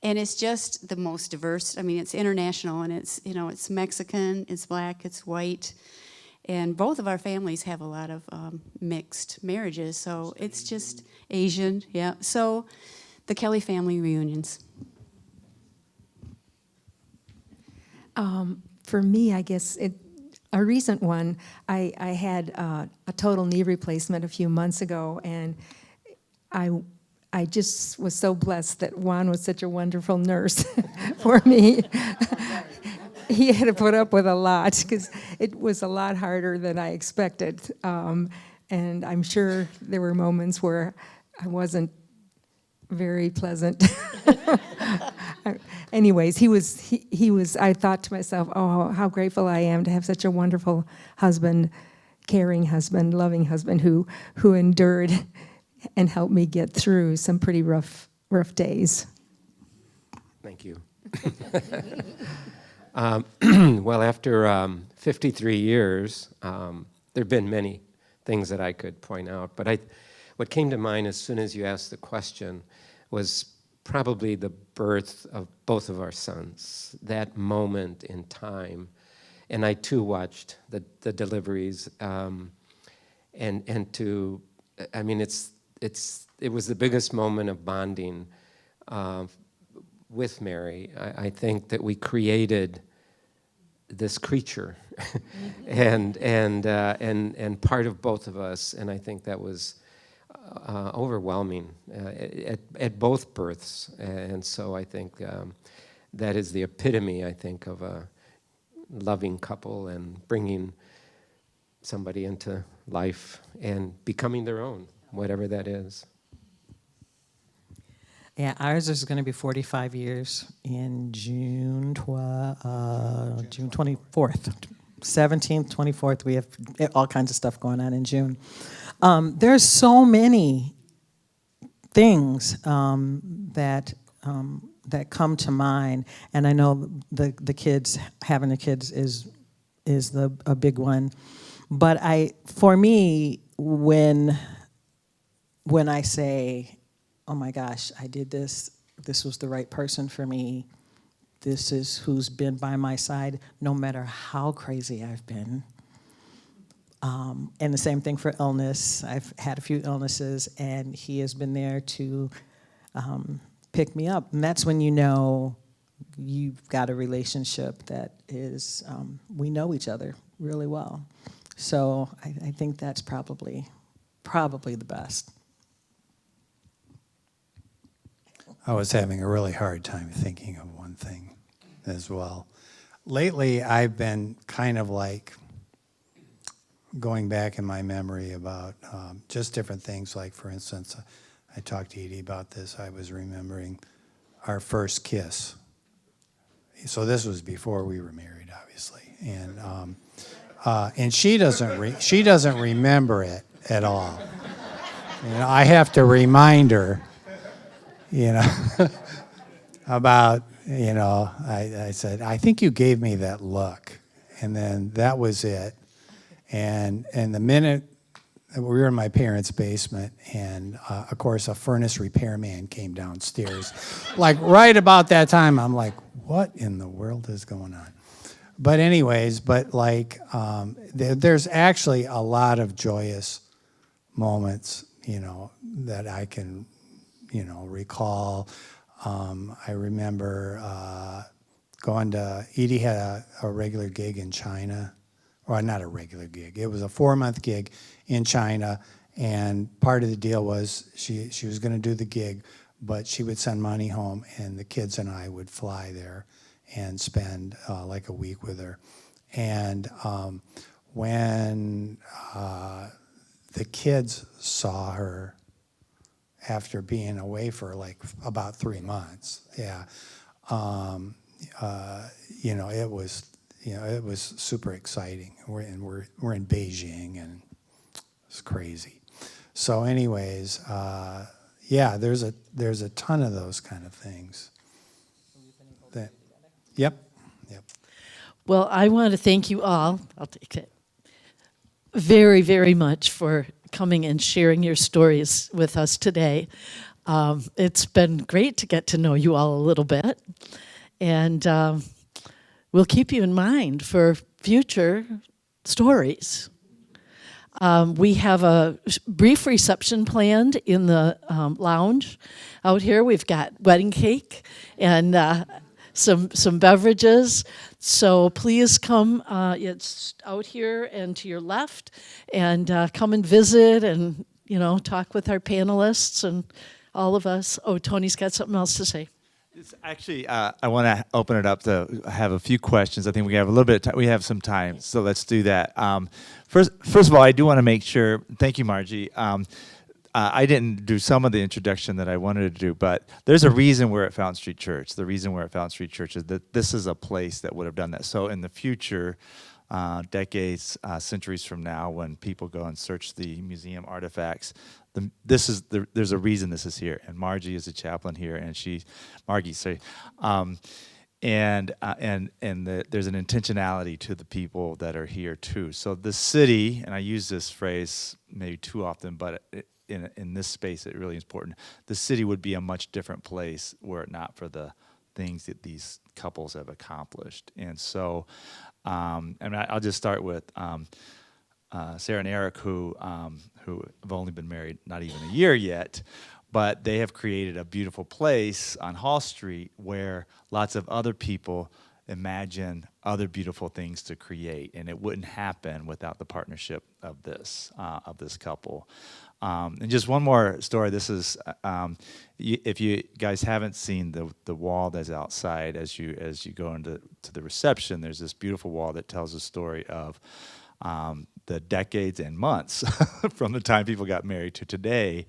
and it's just the most diverse. I mean, it's international, and it's, you know, it's Mexican, it's Black, it's white, and both of our families have a lot of mixed marriages. So it's just Asian, yeah. So the Kelly family reunions. For me, I guess a recent one, I had a total knee replacement a few months ago, and I just was so blessed that Juan was such a wonderful nurse for me. He had to put up with a lot because it was a lot harder than I expected. And I'm sure there were moments where I wasn't very pleasant. Anyways, he was, I thought to myself, oh, how grateful I am to have such a wonderful husband, caring husband, loving husband who endured and helped me get through some pretty rough days. Thank you. Well, after 53 years, there have been many things that I could point out, but what came to mind as soon as you asked the question was probably the birth of both of our sons, that moment in time. And I too watched the deliveries, and I mean, it was the biggest moment of bonding with Mary. I think that we created this creature, and part of both of us, and I think that was overwhelming at both births, and so I think that is the epitome, I think, of a loving couple and bringing somebody into life and becoming their own, whatever that is. Yeah, ours is going to be 45 years in June 24th. 17th, 24th, we have all kinds of stuff going on in June. There's so many things that come to mind, and I know the kids, having the kids is a big one. But for me, when I say, oh my gosh, I did this was the right person for me, this is who's been by my side, no matter how crazy I've been. And the same thing for illness. I've had a few illnesses, and he has been there to pick me up. And that's when you know you've got a relationship that is, we know each other really well. So I think that's probably the best. I was having a really hard time thinking of one thing as well. Lately, I've been kind of like going back in my memory about just different things. Like, for instance, I talked to Edye about this. I was remembering our first kiss. So this was before we were married, obviously, and she doesn't remember it at all. You know, I have to remind her, you know, about, you know, I said, I think you gave me that look. And then that was it. And the minute we were in my parents' basement, and of course a furnace repairman came downstairs. Like right about that time, I'm like, what in the world is going on? But anyways, like there's actually a lot of joyous moments, you know, that I can, you know, recall. I remember going to, Edye had a regular gig in China. Well, not a regular gig. It was a 4-month gig in China, and part of the deal was she was going to do the gig, but she would send money home, and the kids and I would fly there and spend like a week with her. And when the kids saw her after being away for like about 3 months, yeah, you know, it was super exciting. We're in Beijing, and it's crazy. So, anyways, yeah, there's a ton of those kind of things. Yep. Well, I want to thank you all. I'll take it. Very, very much for coming and sharing your stories with us today. It's been great to get to know you all a little bit, and we'll keep you in mind for future stories. We have a brief reception planned in the lounge out here. We've got wedding cake and some beverages. So please come. It's out here and to your left, and come and visit and, you know, talk with our panelists and all of us. Oh, Tony's got something else to say. It's actually, I want to open it up to have a few questions. I think we have a little bit of time. We have some time, so let's do that. First of all, I do want to make sure, thank you, Margie. I didn't do some of the introduction that I wanted to do, but there's a reason we're at Fountain Street Church. The reason we're at Fountain Street Church is that this is a place that would have done that. So in the future, decades, centuries from now, when people go and search the museum artifacts, there's a reason this is here. And Margie is a chaplain here, and there's an intentionality to the people that are here too. So the city, and I use this phrase maybe too often, but in this space it really is important. The city would be a much different place were it not for the things that these couples have accomplished. And so, I'll just start with Sarah and Arick, who have only been married not even a year yet, but they have created a beautiful place on Hall Street where lots of other people imagine other beautiful things to create, and it wouldn't happen without the partnership of this couple. And just one more story. This is, if you guys haven't seen the wall that's outside as you go into the reception, there's this beautiful wall that tells a story of the decades and months from the time people got married to today.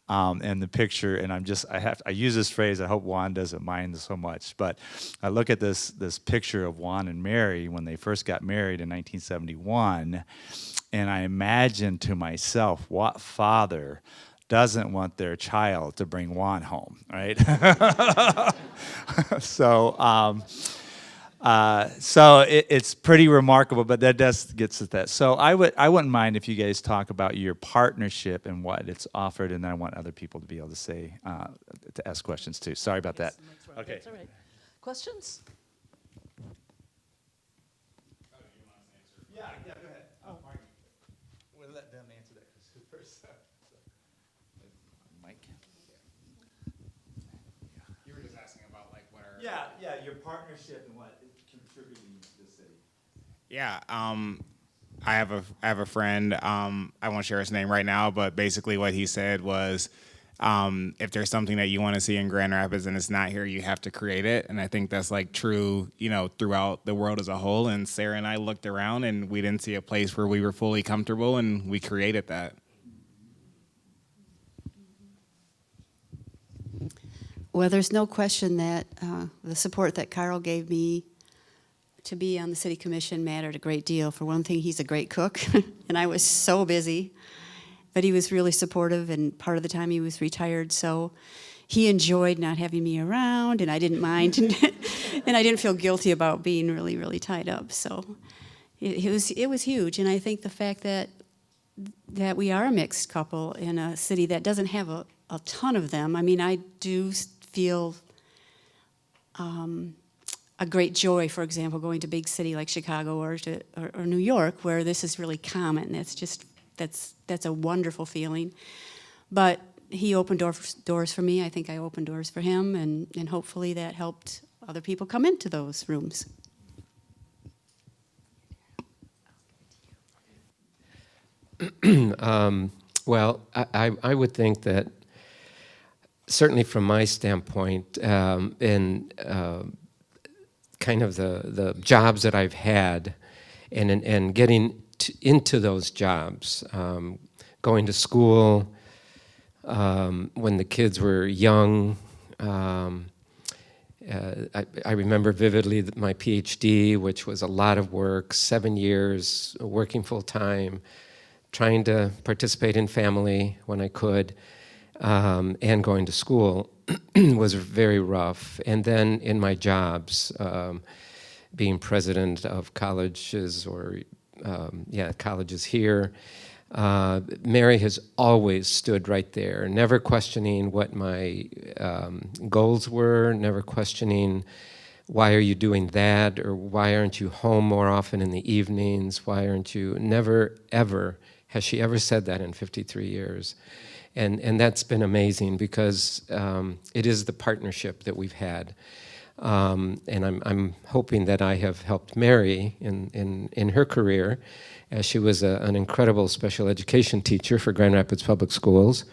And the picture, and I use this phrase, I hope Juan doesn't mind so much, but I look at this picture of Juan and Mary when they first got married in 1971, and I imagine to myself, what father doesn't want their child to bring Juan home, right? So it's pretty remarkable, but that does gets at that. So I wouldn't mind if you guys talk about your partnership and what it's offered, and then I want other people to be able to say to ask questions too. Sorry about that. Okay. That's all right. Questions? Yeah, go ahead. Margie. We'll let them answer that first. Mike. You were just asking about like what are your partnership and what it's contributing to the city. Yeah, I have a friend. I won't share his name right now, but basically what he said was, if there's something that you want to see in Grand Rapids and it's not here, you have to create it. And I think that's like true, throughout the world as a whole. And Sarah and I looked around and we didn't see a place where we were fully comfortable, and we created that. Well, there's no question that the support that Carl gave me to be on the city commission mattered a great deal. For one thing, he's a great cook, and I was so busy. but he was really supportive, and part of the time he was retired, so he enjoyed not having me around, and I didn't mind, and I didn't feel guilty about being really, really tied up. So it was huge, and I think the fact that we are a mixed couple in a city that doesn't have a ton of them. I mean, I do feel a great joy, for example, going to a big city like Chicago or New York, where this is really common. That's a wonderful feeling. But he opened doors for me. I think I opened doors for him, and hopefully that helped other people come into those rooms. Well, I would think that certainly from my standpoint, in kind of the jobs that I've had, and getting into those jobs, going to school when the kids were young. I remember vividly my PhD, which was a lot of work, 7 years working full time, trying to participate in family when I could, and going to school was very rough. And then in my jobs, being president of colleges colleges here, Mary has always stood right there, never questioning what my goals were, never questioning why are you doing that, or why aren't you home more often in the evenings, why aren't you, never ever has she ever said that in 53 years. And that's been amazing, because it is the partnership that we've had. And I'm hoping that I have helped Mary in her career, as she was an incredible special education teacher for Grand Rapids Public Schools,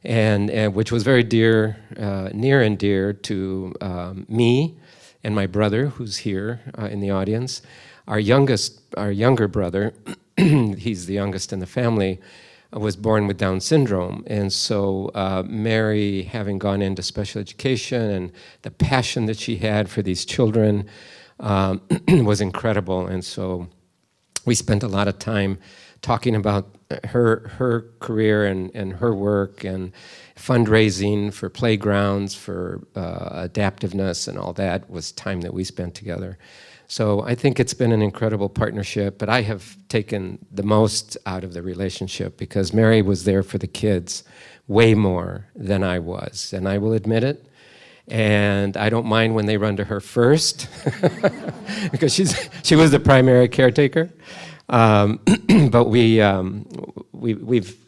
and which was very near and dear to me and my brother, who's here in the audience. Our younger brother, he's the youngest in the family, was born with Down syndrome. And so Mary, having gone into special education, and the passion that she had for these children was incredible. And so we spent a lot of time talking about her career and her work, and fundraising for playgrounds, for adaptiveness, and all that was time that we spent together. So I think it's been an incredible partnership, but I have taken the most out of the relationship, because Mary was there for the kids way more than I was, and I will admit it. And I don't mind when they run to her first, because she was the primary caretaker. But we've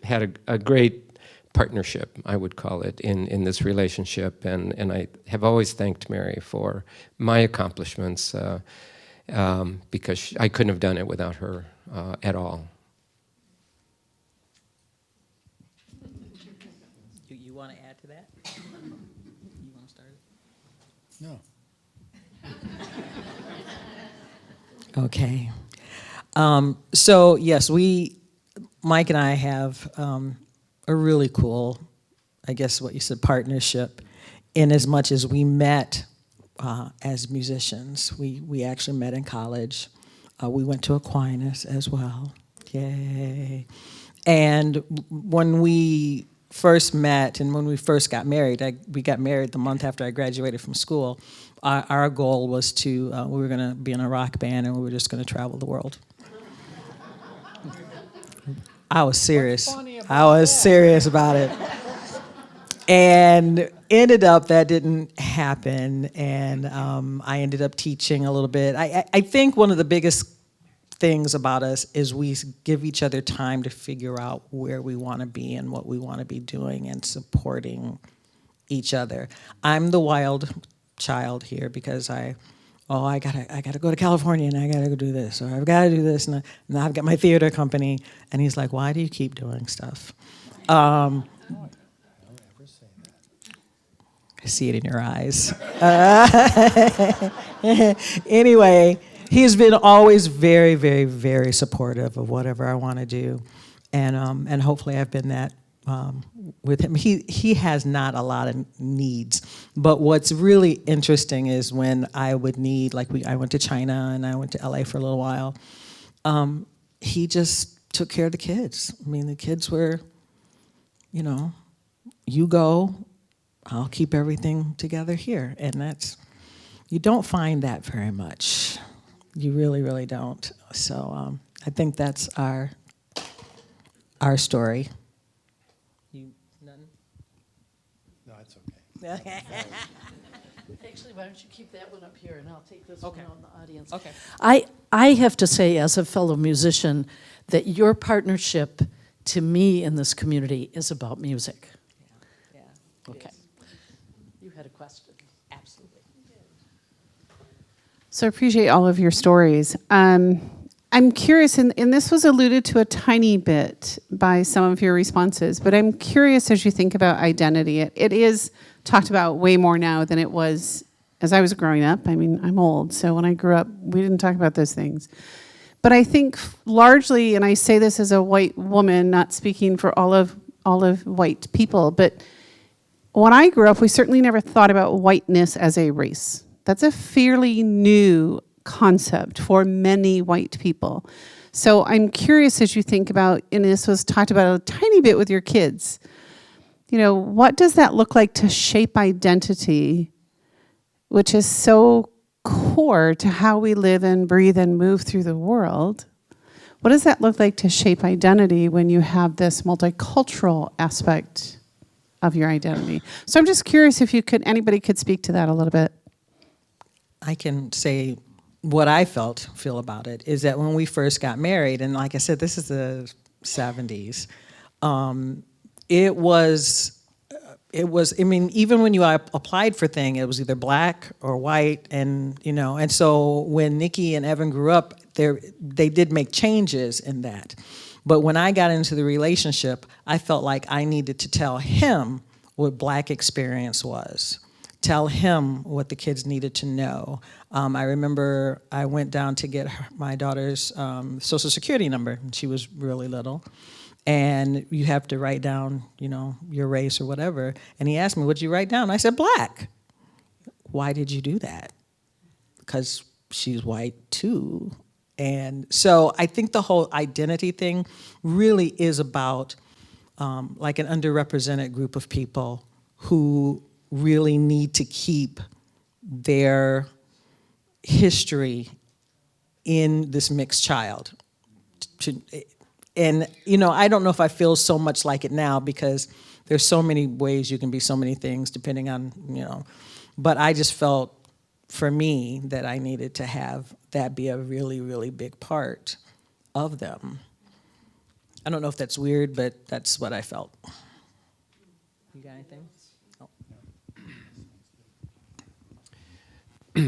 had a great partnership, I would call it, in this relationship, and I have always thanked Mary for my accomplishments, because I couldn't have done it without her at all. You want to add to that? You want to start it? No. Okay. So yes, Mike and I have a really cool, I guess what you said, partnership, in as much as we met as musicians. We actually met in college. We went to Aquinas as well. Yay. And when we first met and when we first got married, we got married the month after I graduated from school. Our goal was we were going to be in a rock band, and we were just going to travel the world. I was serious. I was serious about it. And ended up that didn't happen, and I ended up teaching a little bit. I think one of the biggest things about us is we give each other time to figure out where we want to be and what we want to be doing, and supporting each other. I'm the wild child here, because I gotta go to California, and I gotta go do this, or I've got to do this, and now I've got my theater company. And he's like, why do you keep doing stuff? I see it in your eyes. Anyway, he's been always very, very, very supportive of whatever I want to do, and hopefully I've been that with him. He has not a lot of needs, but what's really interesting is when I would need, I went to China and I went to LA for a little while. He just took care of the kids. I mean, the kids were you go, I'll keep everything together here. And you don't find that very much. You really, really don't. So I think that's our story. None? No, it's okay. Actually, why don't you keep that one up here, and I'll take this Okay. one out in the audience. Okay. I have to say, as a fellow musician, that your partnership to me in this community is about music. Yeah. Okay. You had a question. Absolutely. So I appreciate all of your stories. I'm curious, and this was alluded to a tiny bit by some of your responses, but I'm curious as you think about identity. It is talked about way more now than it was as I was growing up. I mean, I'm old, so when I grew up, we didn't talk about those things. But I think largely, and I say this as a white woman, not speaking for all of white people, but when I grew up, we certainly never thought about whiteness as a race. That's a fairly new concept for many white people. So I'm curious as you think about, and this was talked about a tiny bit with your kids, what does that look like to shape identity, which is so core to how we live and breathe and move through the world? What does that look like to shape identity when you have this multicultural aspect of your identity? So I'm just curious if anybody could speak to that a little bit. I can say what I feel about it is that when we first got married, and like I said, this is the 70s, it was, I mean, even when you applied for things, it was either black or white, and so when Nikki and Evan grew up, they did make changes in that. But when I got into the relationship, I felt like I needed to tell him what black experience was. Tell him what the kids needed to know. I remember I went down to get my daughter's Social Security number. She was really little. And you have to write down, your race or whatever. And he asked me, what'd you write down? I said, black. Why did you do that? Because she's white too. And so I think the whole identity thing really is about like an underrepresented group of people who really need to keep their history in this mixed child. And, I don't know if I feel so much like it now because there's so many ways you can be so many things depending on, but I just felt for me that I needed to have that be a really, really big part of them. I don't know if that's weird, but that's what I felt. You got anything?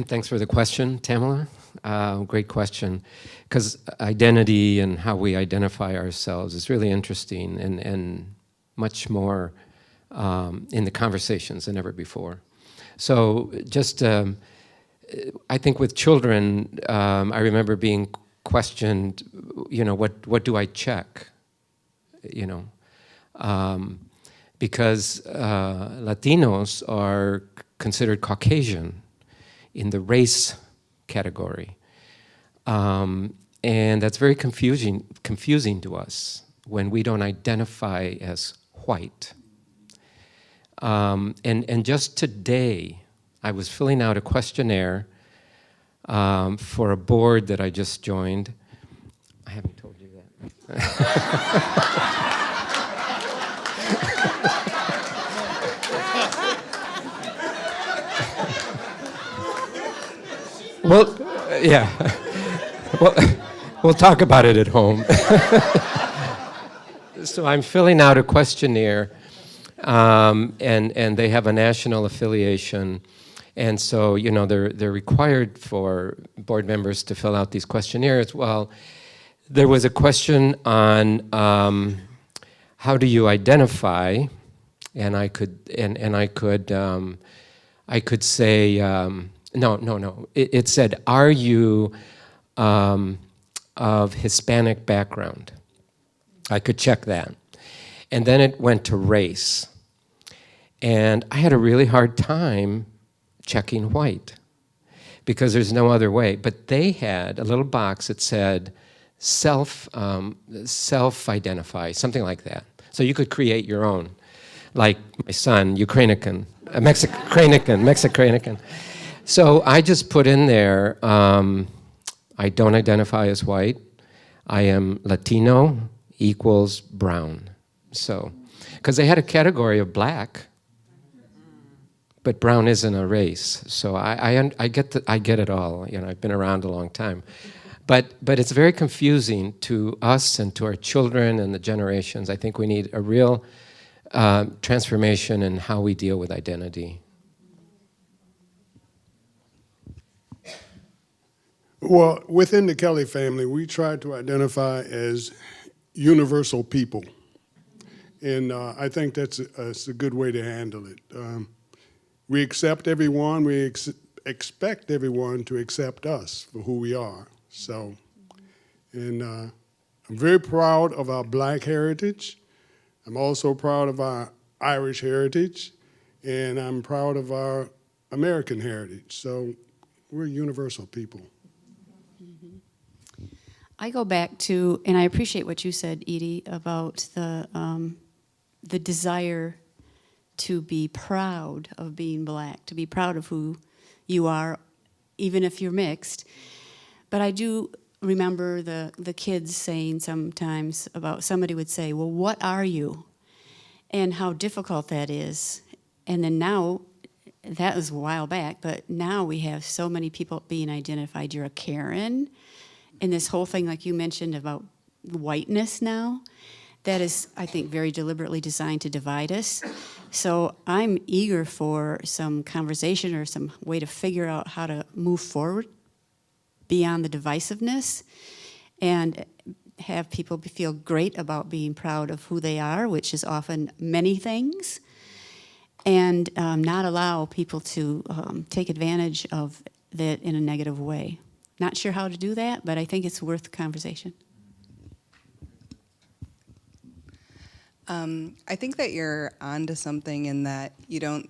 Thanks for the question, Tamala. Great question. Because identity and how we identify ourselves is really interesting and much more in the conversations than ever before. So just, I think with children, I remember being questioned, what do I check? Because Latinos are considered Caucasian in the race category. And that's very confusing to us when we don't identify as white. And just today, I was filling out a questionnaire for a board that I just joined. I haven't told you that. Well, yeah. Well, we'll talk about it at home. So I'm filling out a questionnaire, and they have a national affiliation, and so they're required for board members to fill out these questionnaires. Well, there was a question on how do you identify, and I could say. No. It said, are you of Hispanic background? I could check that. And then it went to race. And I had a really hard time checking white because there's no other way. But they had a little box that said self-identify, something like that. So you could create your own. Like my son, Ukrainican, Mexicanican. So I just put in there, I don't identify as white. I am Latino equals brown. So, because they had a category of black, but brown isn't a race. So I get it all. You know, I've been around a long time. But it's very confusing to us and to our children and the generations. I think we need a real transformation in how we deal with identity. Well, within the Kelly family, we try to identify as universal people. And I think that's a good way to handle it. We accept everyone. We expect everyone to accept us for who we are. So, and I'm very proud of our black heritage. I'm also proud of our Irish heritage. And I'm proud of our American heritage. So we're universal people. I go back to, and I appreciate what you said, Edye, about the desire to be proud of being black, to be proud of who you are, even if you're mixed. But I do remember the kids saying sometimes about, somebody would say, well, what are you? And how difficult that is. And then now, that was a while back, but now we have so many people being identified. You're a Karen. And this whole thing, like you mentioned, about whiteness now, that is, I think, very deliberately designed to divide us. So I'm eager for some conversation or some way to figure out how to move forward beyond the divisiveness and have people feel great about being proud of who they are, which is often many things, and not allow people to take advantage of that in a negative way. Not sure how to do that, but I think it's worth the conversation. I think that you're onto something in that you don't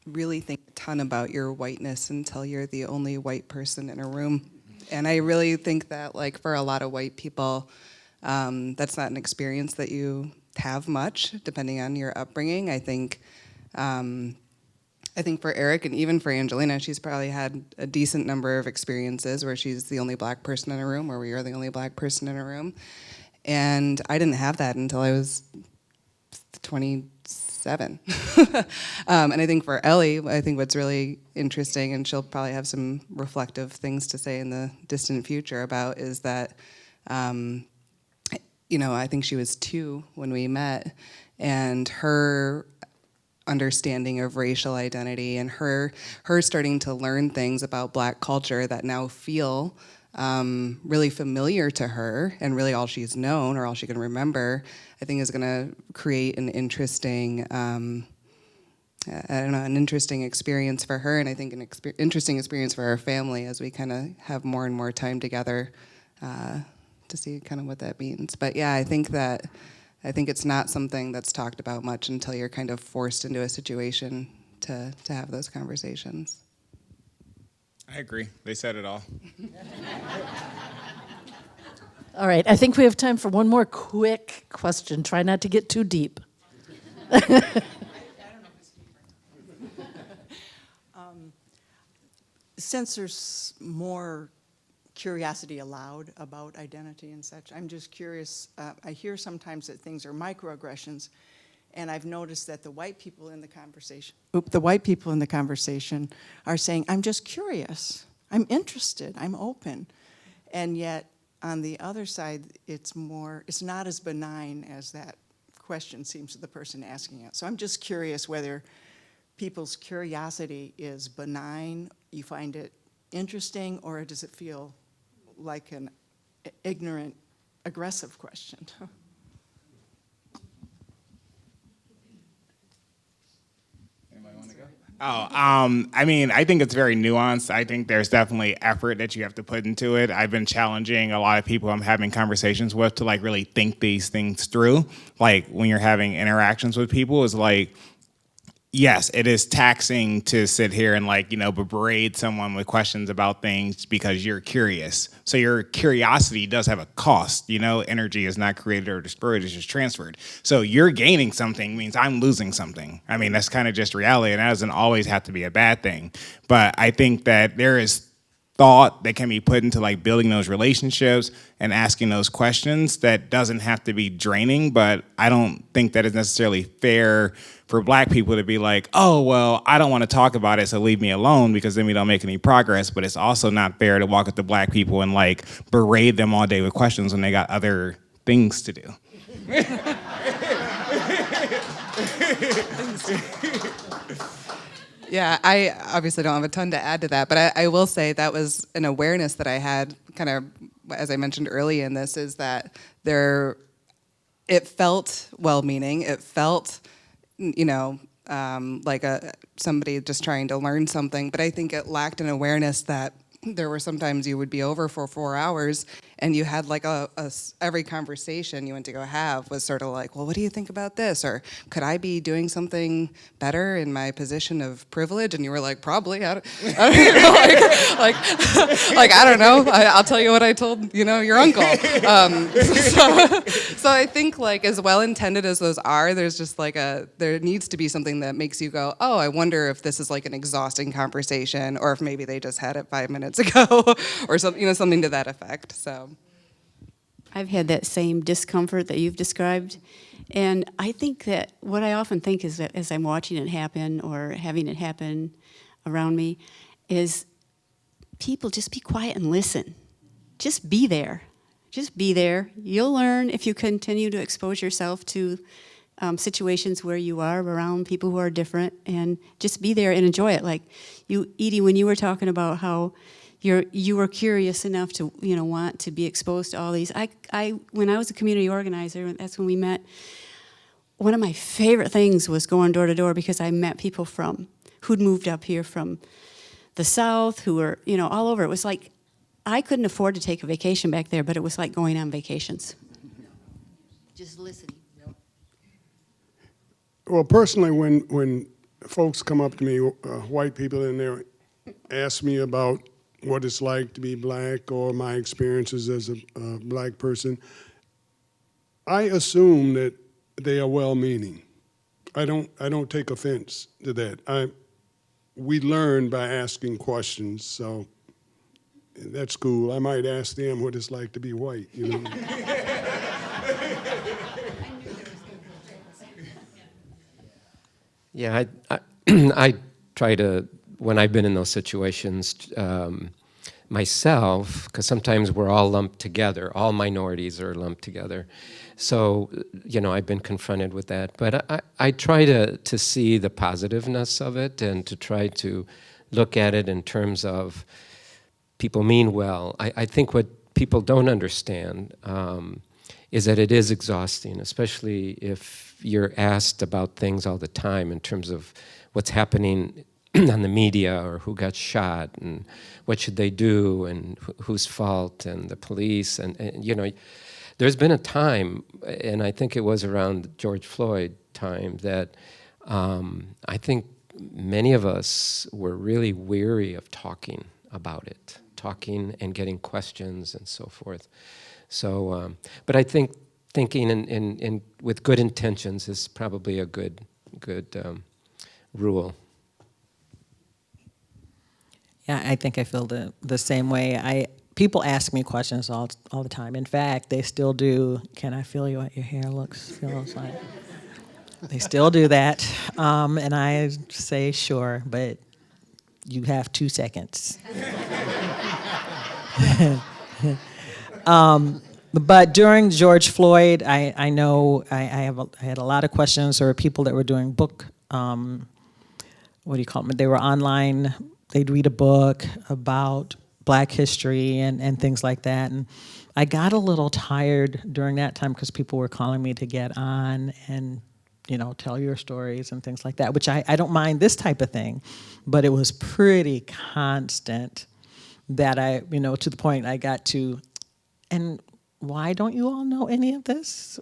really think a ton about your whiteness until you're the only white person in a room. And I really think that, like, for a lot of white people, that's not an experience that you have much, depending on your upbringing. I think for Arick and even for Angelina, she's probably had a decent number of experiences where she's the only black person in a room, or we are the only black person in a room. And I didn't have that until I was 27. And I think for Ellie, I think what's really interesting, and she'll probably have some reflective things to say in the distant future about, is that, you know, I think she was 2 when we met, and her understanding of racial identity and her starting to learn things about black culture that now feel really familiar to her, and really all she's known or all she can remember, I think is going to create an interesting, an interesting experience for her, and I think an interesting experience for our family as we kind of have more and more time together to see kind of what that means. But yeah, I think it's not something that's talked about much until you're kind of forced into a situation to have those conversations. I agree. They said it all. All right, I think we have time for one more quick question. Try not to get too deep. Since there's more curiosity allowed about identity and such, I'm just curious. I hear sometimes that things are microaggressions, and I've noticed that the white people in the conversation are saying, "I'm just curious. I'm interested. I'm open," and yet on the other side, it's not as benign as that question seems to the person asking it. So I'm just curious whether people's curiosity is benign, you find it interesting, or does it feel like an ignorant, aggressive question? Anybody want to go? I mean, I think it's very nuanced. I think there's definitely effort that you have to put into it. I've been challenging a lot of people I'm having conversations with to like really think these things through. Like when you're having interactions with people, is like, yes, it is taxing to sit here and like, berate someone with questions about things because you're curious. So your curiosity does have a cost, energy is not created or destroyed, it's just transferred. So you're gaining something means I'm losing something. I mean, that's kind of just reality, and that doesn't always have to be a bad thing. But I think that there is thought that can be put into like building those relationships and asking those questions that doesn't have to be draining, but I don't think that is necessarily fair for Black people to be like, oh, well, I don't want to talk about it, so leave me alone, because then we don't make any progress. But it's also not fair to walk up to Black people and like berate them all day with questions when they got other things to do. Yeah, I obviously don't have a ton to add to that, but I will say that was an awareness that I had, kind of, as I mentioned early in this, is that it felt well-meaning. It felt, like somebody just trying to learn something, but I think it lacked an awareness that there were sometimes you would be over for 4 hours and you had like every conversation you went to go have was sort of like, well, what do you think about this? Or could I be doing something better in my position of privilege? And you were like, probably. I don't know. I'll tell you what I told, your uncle. So I think like as well-intended as those are, there's just like there needs to be something that makes you go, oh, I wonder if this is like an exhausting conversation, or if maybe they just had it 5 minutes ago, or something to that effect. So I've had that same discomfort that you've described. And I think that what I often think is that as I'm watching it happen or having it happen around me is people just be quiet and listen. Just be there. Just be there. You'll learn if you continue to expose yourself to situations where you are around people who are different, and just be there and enjoy it. Like you, Edye, when you were talking about how you were curious enough to want to be exposed to all these. When I was a community organizer, that's when we met. One of my favorite things was going door to door, because I met people who'd moved up here from the South, who were all over. It was like I couldn't afford to take a vacation back there, but it was like going on vacations. Just listening. Well, personally, when folks come up to me, white people, and they ask me about what it's like to be Black or my experiences as a Black person, I assume that they are well-meaning. I don't take offense to that. We learn by asking questions, so that's cool. I might ask them what it's like to be white, Yeah, I try to, when I've been in those situations myself, because sometimes we're all lumped together, all minorities are lumped together. So, I've been confronted with that. But I try to see the positiveness of it and to try to look at it in terms of people mean well. I think what people don't understand is that it is exhausting, especially if you're asked about things all the time in terms of what's happening on the media, or who got shot, and what should they do, and whose fault, and the police, and there's been a time, and I think it was around George Floyd time, that I think many of us were really weary of talking about it, talking and getting questions and so forth. So, but I think thinking in with good intentions is probably a good rule. Yeah, I think I feel the same way. People ask me questions all the time. In fact, they still do. Can I feel you what your hair feels like? They still do that, and I say sure, but you have 2 seconds. But during George Floyd, I know I had a lot of questions. There were people that were doing book. What do you call them? They were online. They'd read a book about Black history and things like that. And I got a little tired during that time because people were calling me to get on and, tell your stories and things like that, which I don't mind this type of thing. But it was pretty constant that to the point I got to, and why don't you all know any of this?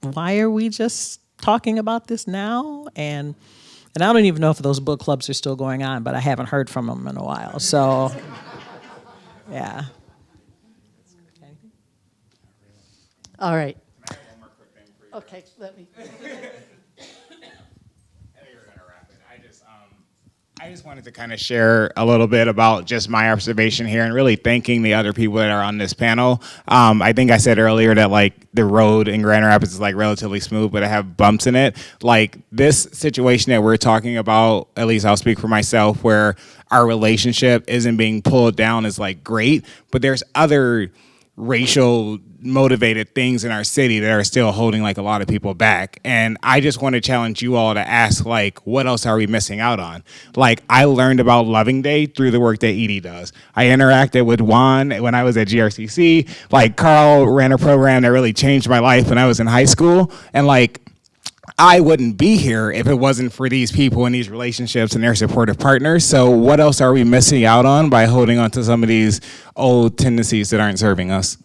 Why are we just talking about this now? And And I don't even know if those book clubs are still going on, but I haven't heard from them in a while. So, yeah. All right. Okay, let me. I just wanted to kind of share a little bit about just my observation here and really thanking the other people that are on this panel. I think I said earlier that like the road in Grand Rapids is like relatively smooth, but I have bumps in it. Like this situation that we're talking about, at least I'll speak for myself, where our relationship isn't being pulled down is like great, but there's other racial motivated things in our city that are still holding like a lot of people back. And I just want to challenge you all to ask, like, what else are we missing out on? Like, I learned about Loving Day through the work that Edye does. I interacted with Juan when I was at GRCC. Like, Carl ran a program that really changed my life when I was in high school. And like, I wouldn't be here if it wasn't for these people and these relationships and their supportive partners. So what else are we missing out on by holding on to some of these old tendencies that aren't serving us?